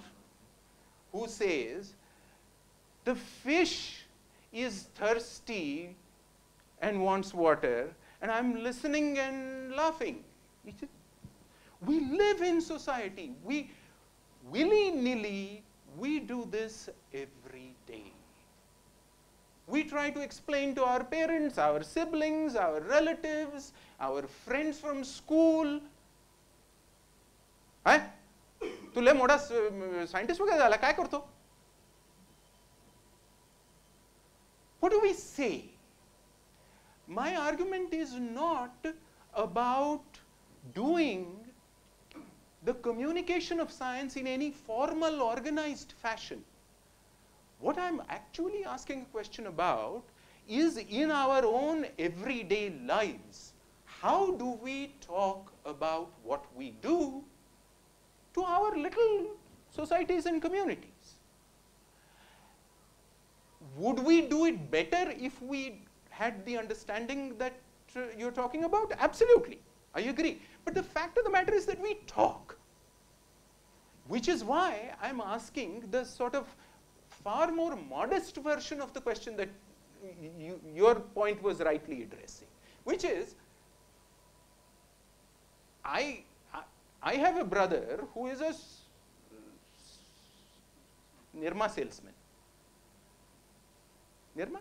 who says, the fish is thirsty and wants water, and I'm listening and laughing. We live in society. We willy-nilly, we do this every day. We try to explain to our parents, our siblings, our relatives, our friends from school. तू लय मोठा scientist वगैरे झाला, काय करतो? What do we say? My argument is not about doing the communication of science in any formal, organized fashion. What I'm actually asking a question about is, in our own everyday lives, how do we talk about what we do to our little societies and communities? Would we do it better if we had the understanding that you're talking about? Absolutely, I agree. But the fact of the matter is that we talk, which is why I'm asking the sort of far more modest version of the question that your point was rightly addressing, which is, I have a brother who is a Nirma salesman. Nirma?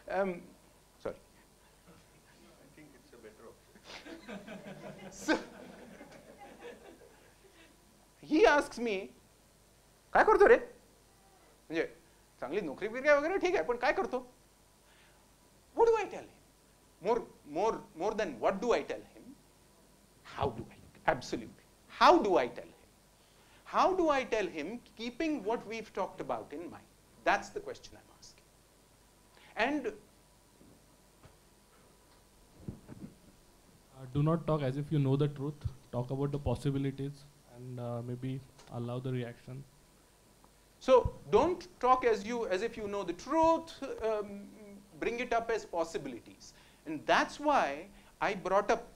Sorry. I think it's a better option. So, he asks me, काय करतो रे? म्हणजे चांगली नोकरी बिकरी वगैरे ठीक आहे, पण काय करतो? What do I tell him? More than what do I tell him? How do I? Absolutely. How do I tell him? How do I tell him, keeping what we've talked about in mind? That's the question I'm asking. And do not talk as if you know the truth. Talk about the possibilities and maybe allow the reaction. so don't talk as if you know the truth. Bring it up as possibilities, and that's why I brought up.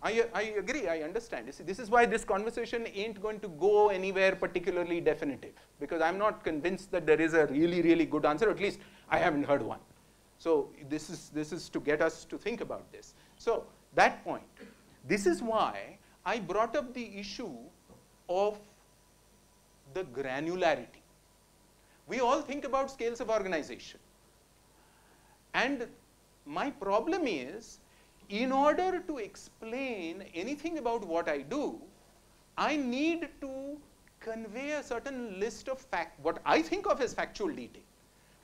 I agree. I understand. This is why this conversation ain't going to go anywhere particularly definitive, because I'm not convinced that there is a really, really good answer. At least I haven't heard one. So this is to get us to think about this. So that point. This is why I brought up the issue of the granularity. We all think about scales of organization. And my problem is, in order to explain anything about what I do, I need to convey a certain list of what I think of as factual detail.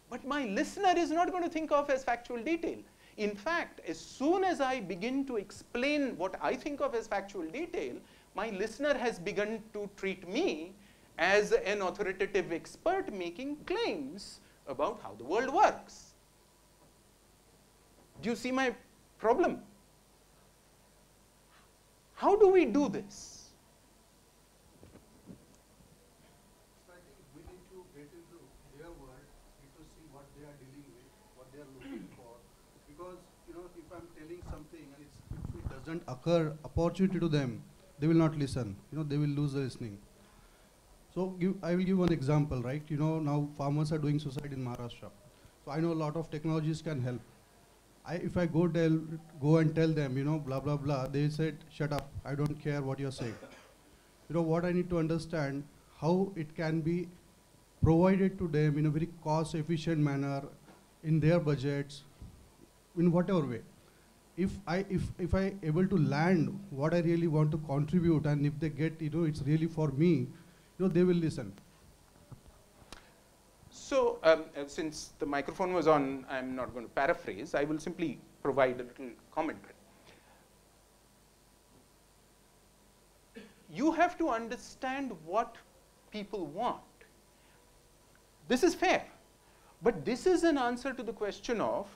But my listener is not going to think of as factual detail. In fact, as soon as I begin to explain what I think of as factual detail, my listener has begun to treat me as an authoritative expert making claims about how the world works. Do you see my problem? How do we do this? So I think we need to get into their world, need to see what they are dealing with, what they are looking for. Because, you know, if I'm telling something and if it doesn't occur opportunity to them, they will not listen. You know, they will lose the listening. So I will give one example, right? You know, now farmers are doing suicide in Maharashtra. So I know a lot of technologies can help. If I go and tell them, you know, blah, blah, blah, they said, shut up, I don't care what you're saying. You know, what I need to understand, how it can be provided to them in a very cost-efficient manner, in their budgets, in whatever way. If I able to land what I really want to contribute, and if they get, you know, it's really for me, you know, they will listen. So, since the microphone was on, I'm not going to paraphrase. I will simply provide a little commentary. You have to understand what people want. This is fair. But this is an answer to the question of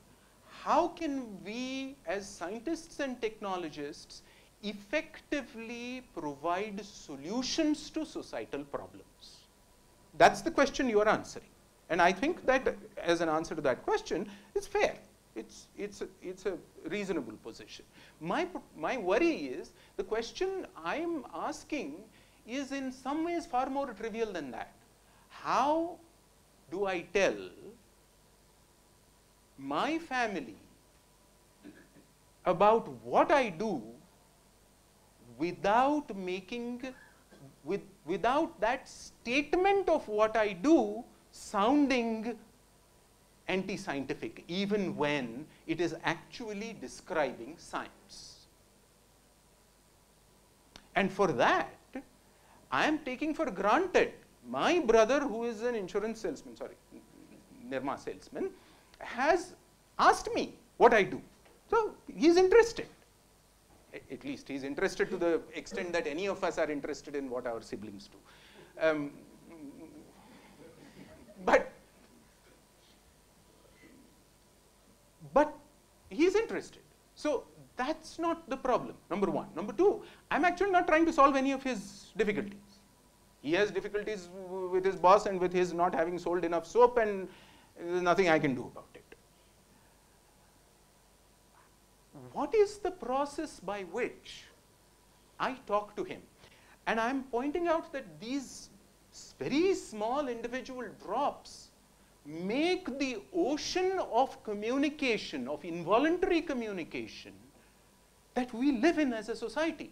how can we, as scientists and technologists, effectively provide solutions to societal problems? That's the question you are answering. And I think that as an answer to that question, it's fair. It's a reasonable position. My worry is the question I'm asking is in some ways far more trivial than that. How do I tell my family about what I do without without that statement of what I do sounding anti-scientific, even when it is actually describing science? And for that, I am taking for granted my brother, who is an insurance salesman, Nirma salesman, has asked me what I do. So he's interested. At least he's interested to the extent that any of us are interested in what our siblings do. But he's interested. So that's not the problem, number one. Number two, I'm actually not trying to solve any of his difficulties. He has difficulties with his boss and with his not having sold enough soap, and there's nothing I can do about it. What is the process by which I talk to him? And I'm pointing out that these very small individual drops make the ocean of communication, of involuntary communication, that we live in as a society.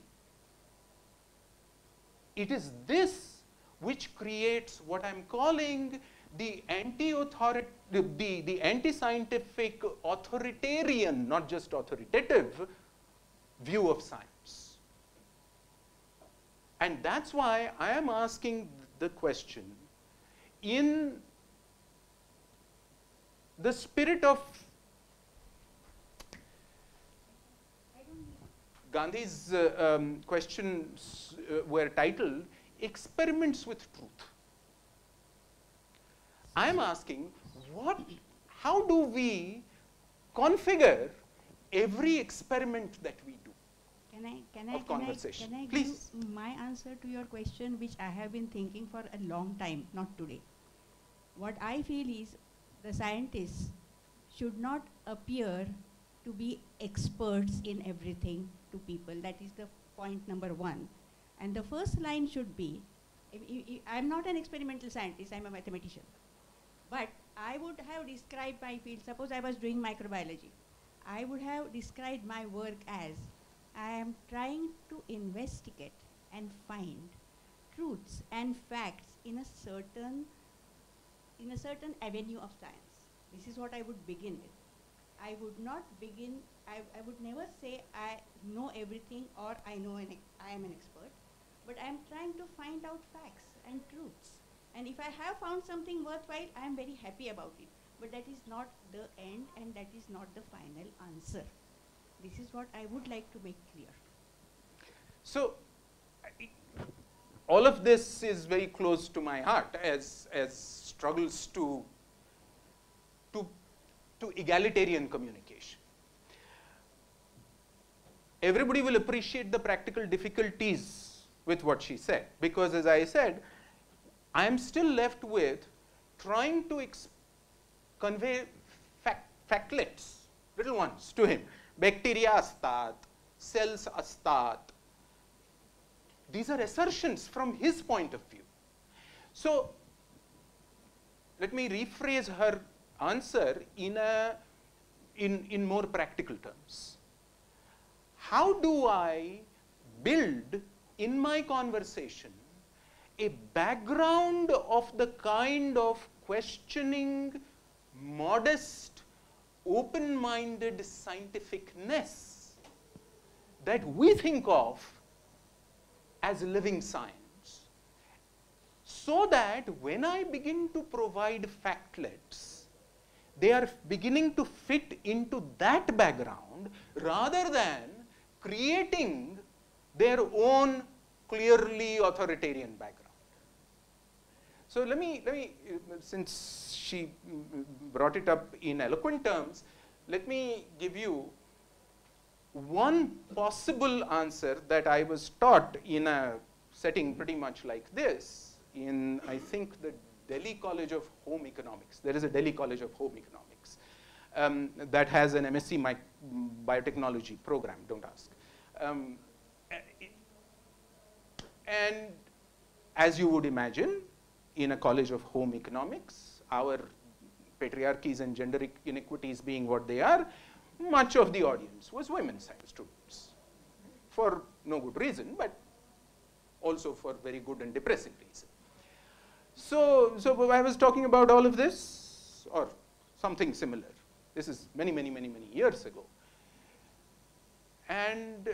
It is this which creates what I'm calling the anti-scientific, authoritarian, not just authoritative, view of science. And that's why I am asking the question in the spirit of Gandhi's questions were titled Experiments with Truth. I am asking, how do we configure every experiment that we do of conversation? Can I Please. give my answer to your question, which I have been thinking for a long time, not today. What I feel is the scientists should not appear to be experts in everything to people. That is the point number one. And the first line should be, I'm not an experimental scientist, I'm a mathematician. But I would have described my field, suppose I was doing microbiology. I would have described my work as, I am trying to investigate and find truths and facts in a certain avenue of science. This is what I would begin with. I would not begin, I would never say I know everything or I am an expert, but I am trying to find out facts and truths. And if I have found something worthwhile, I am very happy about it. But that is not the end, and that is not the final answer. This is what I would like to make clear. So, all of this is very close to my heart as struggles to egalitarian communication. Everybody will appreciate the practical difficulties with what she said, because as I said, I am still left with trying to convey factlets, little ones, to him. Bacteria astat, cells astat. These are assertions from his point of view. So, let me rephrase her answer in more practical terms. How do I build in my conversation a background of the kind of questioning, modest, open-minded scientificness that we think of as living science, so that when I begin to provide factlets, they are beginning to fit into that background rather than creating their own clearly authoritarian background. So let me, since she brought it up in eloquent terms, let me give you one possible answer that I was taught in a setting pretty much like this in, I think, the Delhi College of Home Economics. There is a Delhi College of Home Economics that has an MSc biotechnology program, don't ask. And as you would imagine, in a college of home economics, our patriarchies and gender inequities being what they are, much of the audience was women science students, for no good reason, but also for very good and depressing reason. So I was talking about all of this, or something similar. This is many years ago. And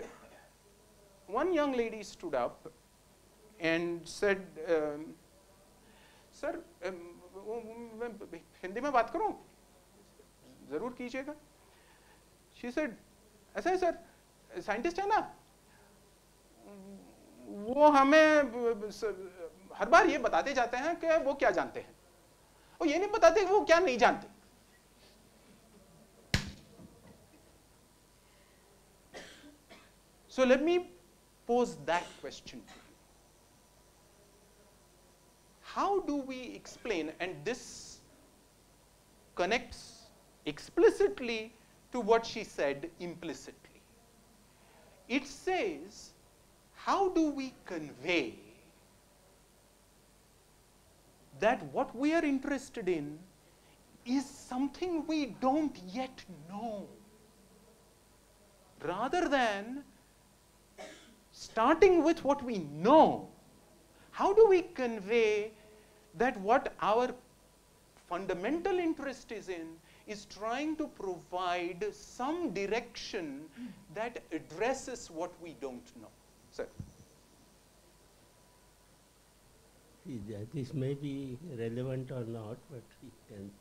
one young lady stood up and said, sir, Hindi में बात करूं? जरूर कीजिएगा. She said, ऐसा है sir, scientist है ना, वो हमें हर बार ये बताते जाते हैं कि वो क्या जानते हैं, और ये नहीं बताते कि वो क्या नहीं जानते. So let me pose that question to you. How do we explain, and this connects explicitly to what she said implicitly. It says, how do we convey that what we are interested in is something we don't yet know, rather than starting with what we know? How do we convey that what our fundamental interest is in is trying to provide some direction that addresses what we don't know? Sir. This may be relevant or not, but you can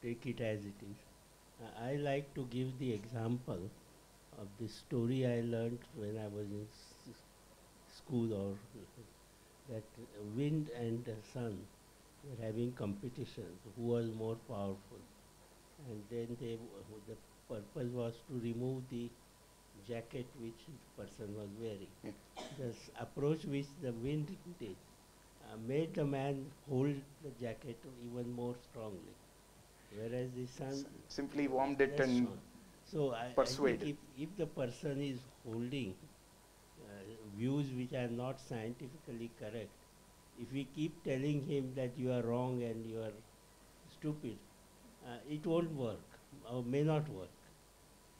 take it as it is. I like to give the example of this story I learned when I was in school, or that wind and the sun were having competitions, who was more powerful. And then the purpose was to remove the jacket which the person was wearing. Yeah. The approach which the wind did made the man hold the jacket even more strongly, whereas the sun Simply warmed it less and strong. So I persuaded. think if the person is holding views which are not scientifically correct, if we keep telling him that you are wrong and you are stupid, it won't work or may not work.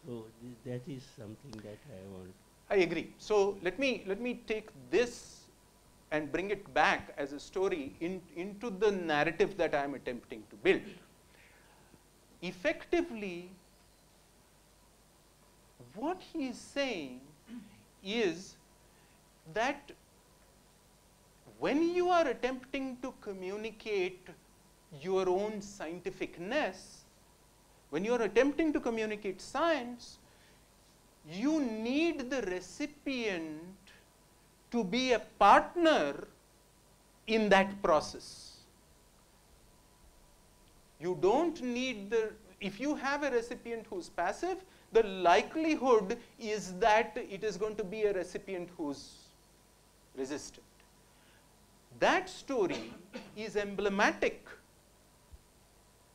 So that is something that I want. I agree. So let me take this and bring it back as a story into the narrative that I am attempting to build. Effectively, what he is saying is that when you are attempting to communicate your own scientificness, when you are attempting to communicate science, you need the recipient to be a partner in that process. You don't need if you have a recipient who's passive, the likelihood is that it is going to be a recipient who's resistant. That story is emblematic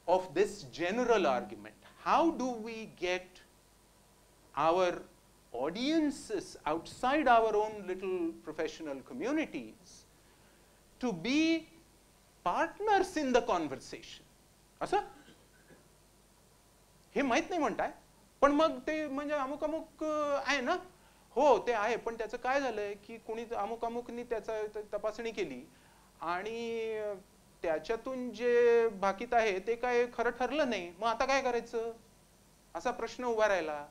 of this general argument. How do we get our audiences outside our own little professional communities to be partners in the conversation? असं हे माहित नाही म्हणताय, पण मग ते म्हणजे अमुक अमुक आहे ना, हो ते आहे, पण त्याचं काय झालंय की कोणी अमुक अमुकनी त्याचा तपासणी केली आणि त्याच्यातून जे भाकीत आहे ते काय खरं ठरलं नाही, मग आता काय करायचं, असा प्रश्न उभा राहिला.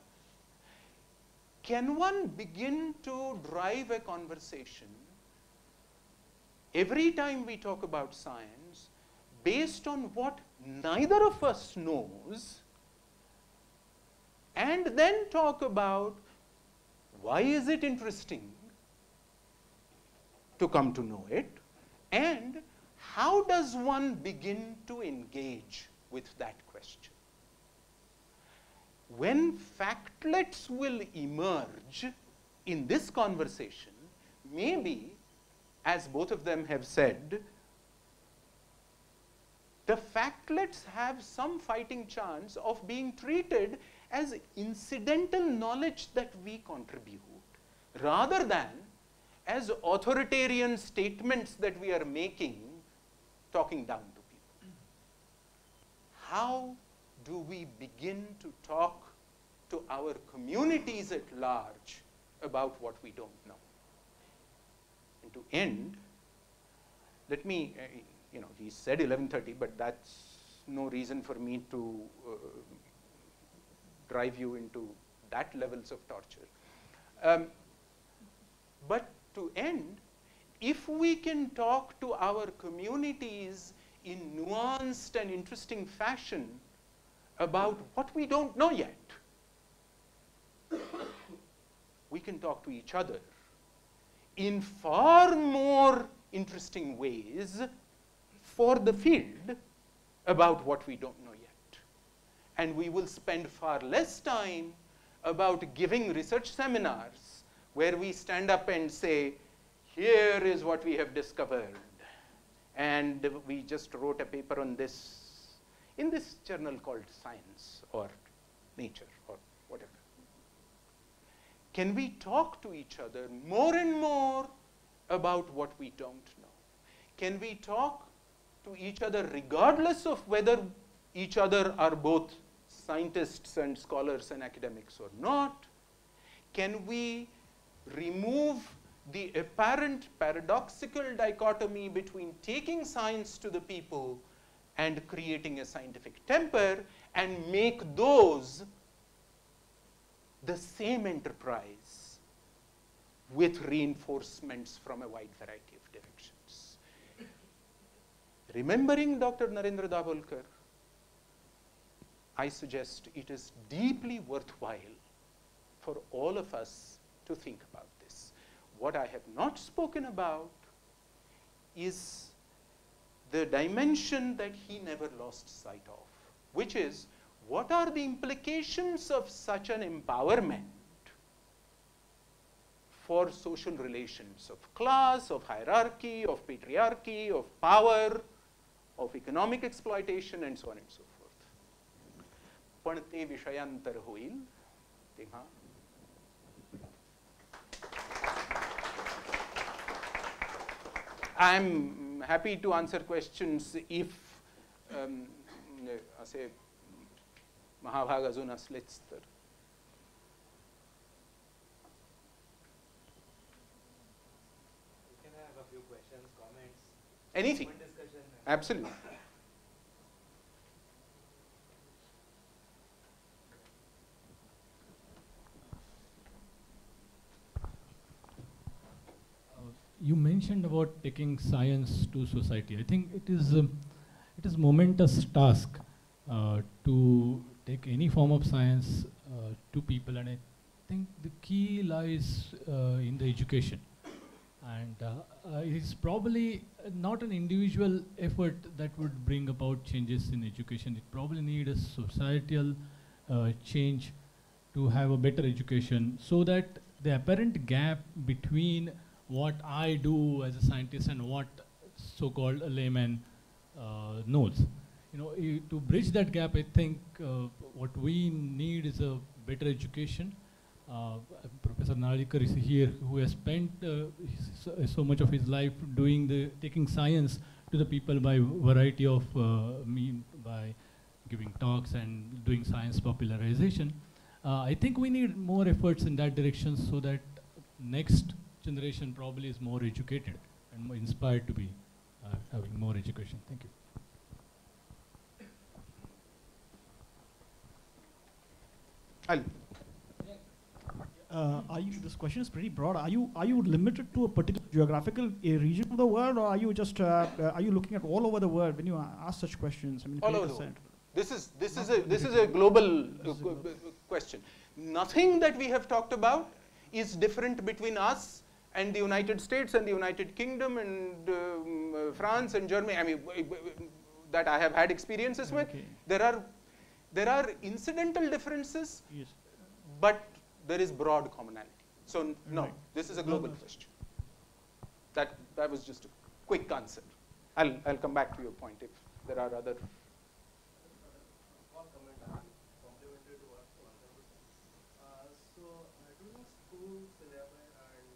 Can one begin to drive a conversation every time we talk about science based on what neither of us knows, and then talk about why is it interesting to come to know it, and how does one begin to engage with that question? When factlets will emerge in this conversation, maybe, as both of them have said, the factlets have some fighting chance of being treated as incidental knowledge that we contribute, rather than as authoritarian statements that we are making, talking down to people. How do we begin to talk to our communities at large about what we don't know? And to end, let me, he said 11:30, but that's no reason for me to drive you into that levels of torture. But to end, if we can talk to our communities in nuanced and interesting fashion about what we don't know yet, we can talk to each other in far more interesting ways for the field about what we don't know yet. And we will spend far less time about giving research seminars where we stand up and say, here is what we have discovered. And we just wrote a paper on this in this journal called Science or Nature or whatever. Can we talk to each other more and more about what we don't know? Can we talk to each other regardless of whether each other are both scientists and scholars and academics or not? Can we remove the apparent paradoxical dichotomy between taking science to the people and creating a scientific temper and make those the same enterprise with reinforcements from a wide variety of directions? Remembering Dr. Narendra Davolkar, I suggest it is deeply worthwhile for all of us to think about this. What I have not spoken about is the dimension that he never lost sight of, which is, what are the implications of such an empowerment for social relations of class, of hierarchy, of patriarchy, of power, of economic exploitation, and so on and so forth. पण ते विषयांतर होईल तेव्हा. I'm happy to answer questions if असे महाभाग अजून असलेच तर. You can have a few questions, comments, Anything. open discussion. Absolutely. You mentioned about taking science to society. I think it is momentous task to take any form of science to people, and I think the key lies in the education. And it is probably not an individual effort that would bring about changes in education. It probably needs a societal change to have a better education, so that the apparent gap between what I do as a scientist and what so-called a layman knows. To bridge that gap, I think what we need is a better education. Professor Narikar is here, who has spent so much of his life taking science to the people by variety of by giving talks and doing science popularization. I think we need more efforts in that direction, so that next generation probably is more educated and more inspired to be having more education. Thank you. This question is pretty broad. Are you limited to a particular geographical region of the world, or are you just are you looking at all over the world when you ask such questions? I mean, all over the world. This is a global question. Nothing that we have talked about is different between us and the United States and the United Kingdom and France and Germany. I mean, that I have had experiences with. There are incidental differences, yes, but there is broad commonality. So no, this is a global question. That was just a quick answer. I'll come back to your point if there are other. One comment complementary to what during school syllabi and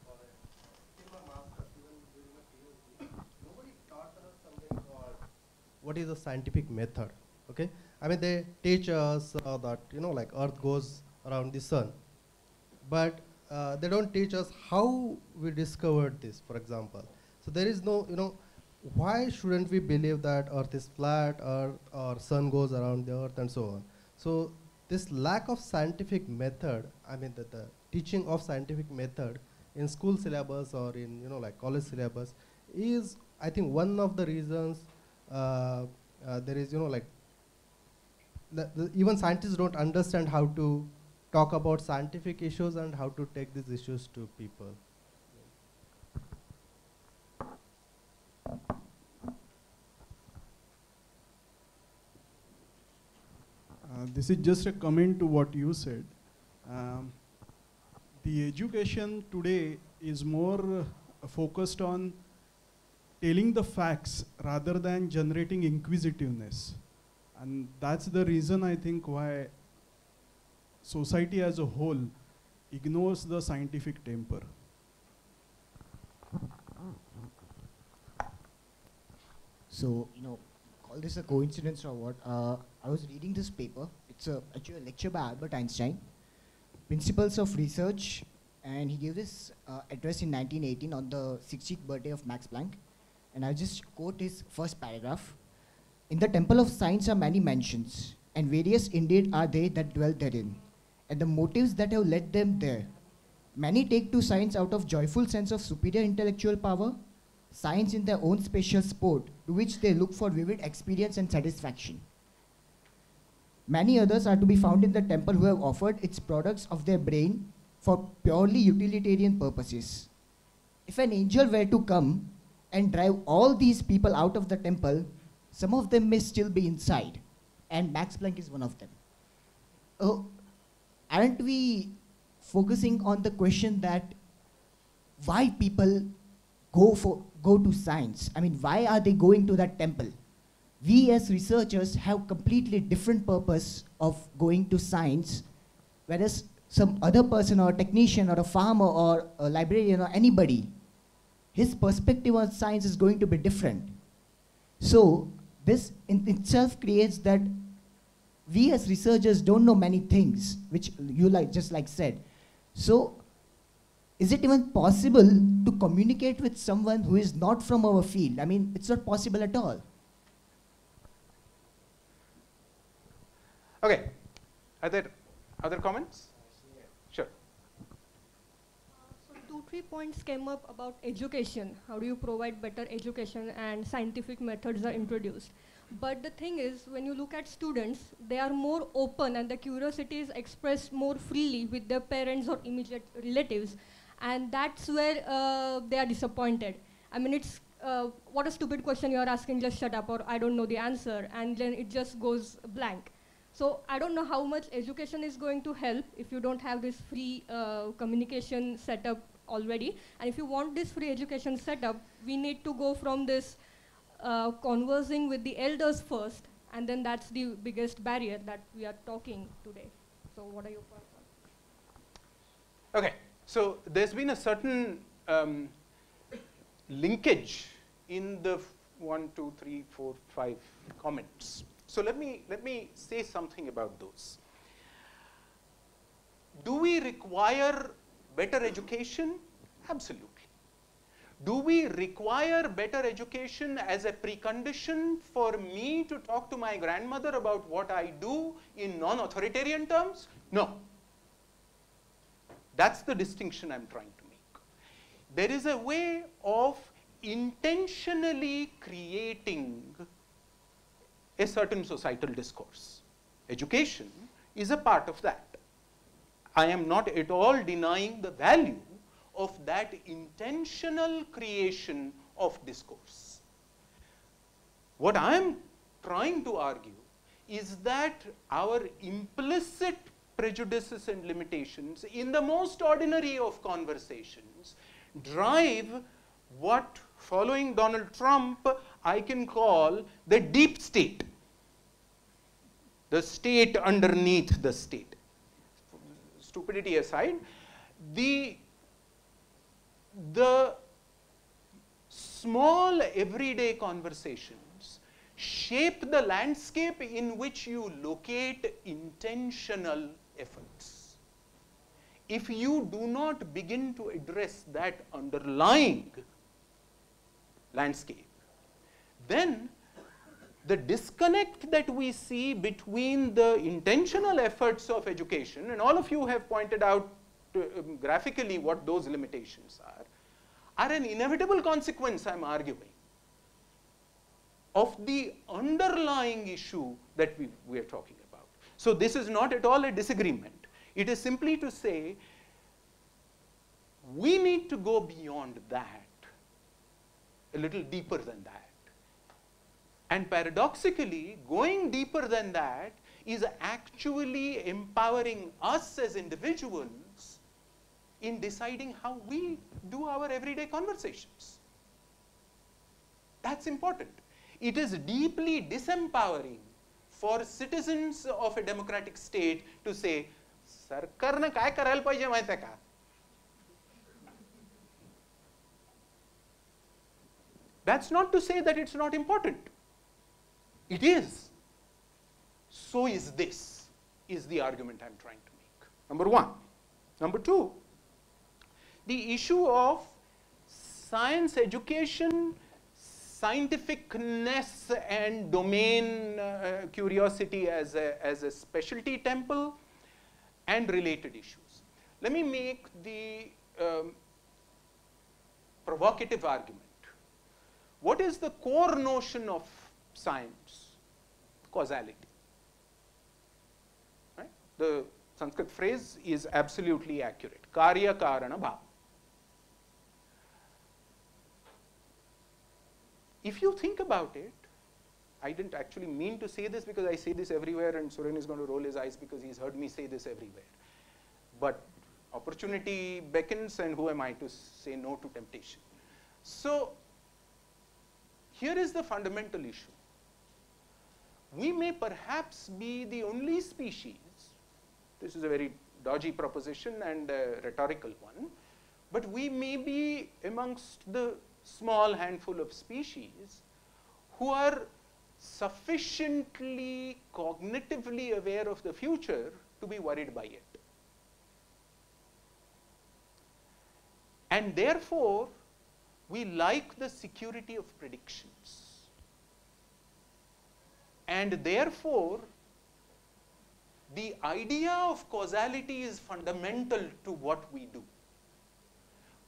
for a master's, even during my PhD, nobody taught us something called what is a scientific method. Okay, I mean they teach us that like Earth goes around the sun, but they don't teach us how we discovered this, for example. So there is no, why shouldn't we believe that Earth is flat or sun goes around the Earth and so on? So this lack of scientific method, I mean the teaching of scientific method in school syllabus or in like college syllabus is, I think, one of the reasons there is like even scientists don't understand how to talk about scientific issues and how to take these issues to people. This is just a comment to what you said. the education today is more focused on telling the facts rather than generating inquisitiveness. And that's the reason I think why society as a whole ignores the scientific temper. So, call this a coincidence or what? I was reading this paper. It's actually a lecture by Albert Einstein, Principles of Research, and he gave this address in 1918 on the 60th birthday of Max Planck. And I'll just quote his first paragraph. In the temple of science are many mansions, and various indeed are they that dwell therein, and the motives that have led them there. Many take to science out of joyful sense of superior intellectual power, science in their own special sport, to which they look for vivid experience and satisfaction. Many others are to be found in the temple who have offered its products of their brain for purely utilitarian purposes. If an angel were to come and drive all these people out of the temple, some of them may still be inside, and Max Planck is one of them. Aren't we focusing on the question that why people go to science? I mean, why are they going to that temple? We as researchers have completely different purpose of going to science, whereas some other person or a technician or a farmer or a librarian or anybody, his perspective on science is going to be different. So this in itself creates that we as researchers don't know many things, which you just said. So is it even possible to communicate with someone who is not from our field? I mean, it's not possible at all. Okay. Are there other comments? Sure. So 2-3 points came up about education. How do you provide better education, and scientific methods are introduced. But the thing is, when you look at students, they are more open and the curiosity is expressed more freely with their parents or immediate relatives. And that's where they are disappointed. I mean, it's what a stupid question you're asking, just shut up, or I don't know the answer, and then it just goes blank. So I don't know how much education is going to help if you don't have this free communication setup already. And if you want this free education setup, we need to go from this conversing with the elders first, and then that's the biggest barrier that we are talking today. So what are your points on? Okay. So there's been a certain linkage in the 1, 2, 3, 4, 5 comments. So let me say something about those. Do we require better education? Absolutely. Do we require better education as a precondition for me to talk to my grandmother about what I do in non-authoritarian terms? No. That's the distinction I'm trying to make. There is a way of intentionally creating a certain societal discourse. Education is a part of that. I am not at all denying the value of that intentional creation of discourse. What I am trying to argue is that our implicit prejudices and limitations in the most ordinary of conversations drive what, following Donald Trump, I can call the deep state, the state underneath the state. Stupidity aside, the small everyday conversations shape the landscape in which you locate intentional efforts. If you do not begin to address that underlying landscape, then the disconnect that we see between the intentional efforts of education, and all of you have pointed out graphically what those limitations are an inevitable consequence, I'm arguing, of the underlying issue that we are talking about. So this is not at all a disagreement. It is simply to say we need to go beyond that, a little deeper than that. And paradoxically, going deeper than that is actually empowering us as individuals in deciding how we do our everyday conversations. That's important. It is deeply disempowering for citizens of a democratic state to say, सरकारनं काय करायला पाहिजे माहिती आहे का? That's not to say that it's not important. It is. So is this, is the argument I'm trying to make. Number one. Number two, the issue of science education, scientificness and domain curiosity as a specialty temple and related issues. Let me make the provocative argument. What is the core notion of science? Causality. Right? The Sanskrit phrase is absolutely accurate. Karya karana bhav. If you think about it, I didn't actually mean to say this because I say this everywhere and Suren is going to roll his eyes because he's heard me say this everywhere. But opportunity beckons and who am I to say no to temptation? So, here is the fundamental issue. We may perhaps be the only species, this is a very dodgy proposition and a rhetorical one, but we may be amongst the small handful of species who are sufficiently cognitively aware of the future to be worried by it. And therefore, we like the security of predictions. And therefore, the idea of causality is fundamental to what we do.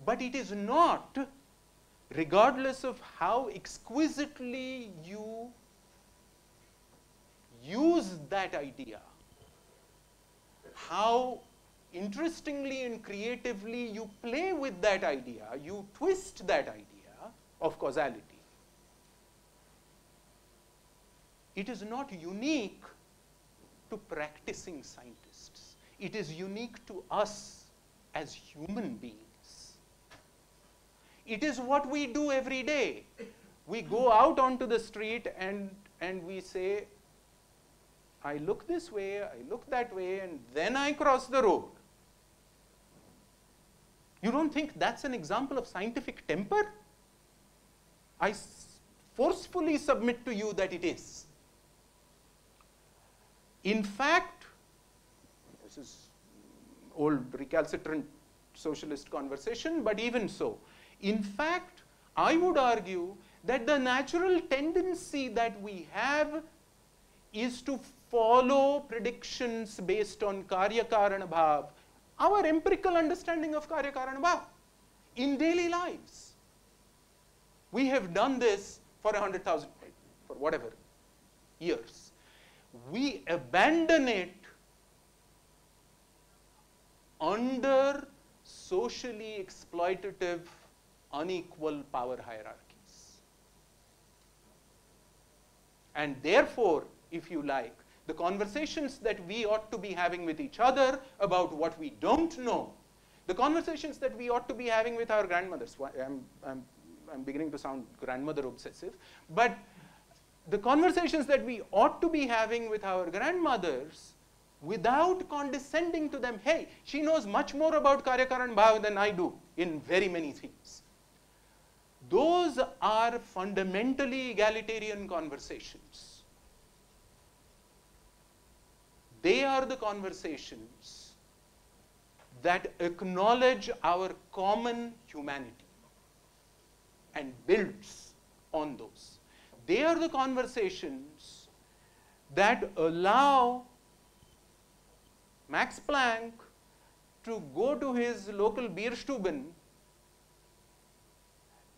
But it is not, regardless of how exquisitely you use that idea, how interestingly and creatively you play with that idea, you twist that idea of causality. It is not unique to practicing scientists. It is unique to us as human beings. It is what we do every day. We go out onto the street and we say, I look this way, I look that way, and then I cross the road. You don't think that's an example of scientific temper? I forcefully submit to you that it is. In fact, this is old recalcitrant socialist conversation, but even so, in fact, I would argue that the natural tendency that we have is to follow predictions based on karya karana bhav, our empirical understanding of karya karana bhav in daily lives. We have done this for 100,000, for whatever years. We abandon it under socially exploitative, unequal power hierarchies. And therefore, if you like, the conversations that we ought to be having with each other about what we don't know, the conversations that we ought to be having with our grandmothers, I'm beginning to sound grandmother obsessive, but the conversations that we ought to be having with our grandmothers without condescending to them, hey, she knows much more about Karya Karan Bhav than I do in very many things. Those are fundamentally egalitarian conversations. They are the conversations that acknowledge our common humanity and builds on those. They are the conversations that allow Max Planck to go to his local Bierstuben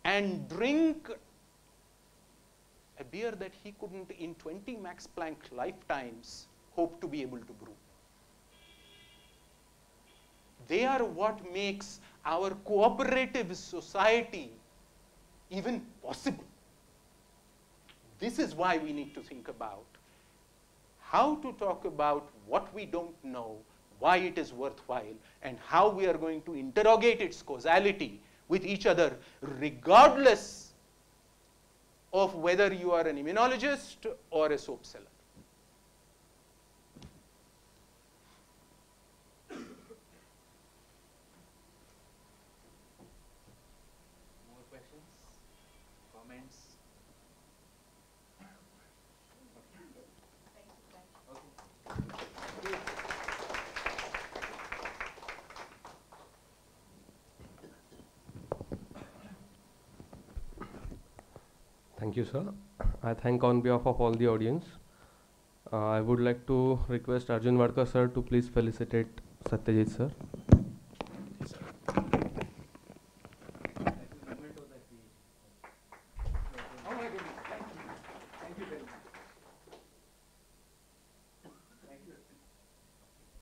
and drink a beer that he couldn't in 20 Max Planck lifetimes hope to be able to brew. They are what makes our cooperative society even possible. This is why we need to think about how to talk about what we don't know why it is worthwhile, and how we are going to interrogate its causality with each other, regardless of whether you are an immunologist or a soap seller. More questions? Comments? Thank you, sir. I thank on behalf of all the audience. I would like to request Arjun Vadkar sir to please felicitate Satyajit sir.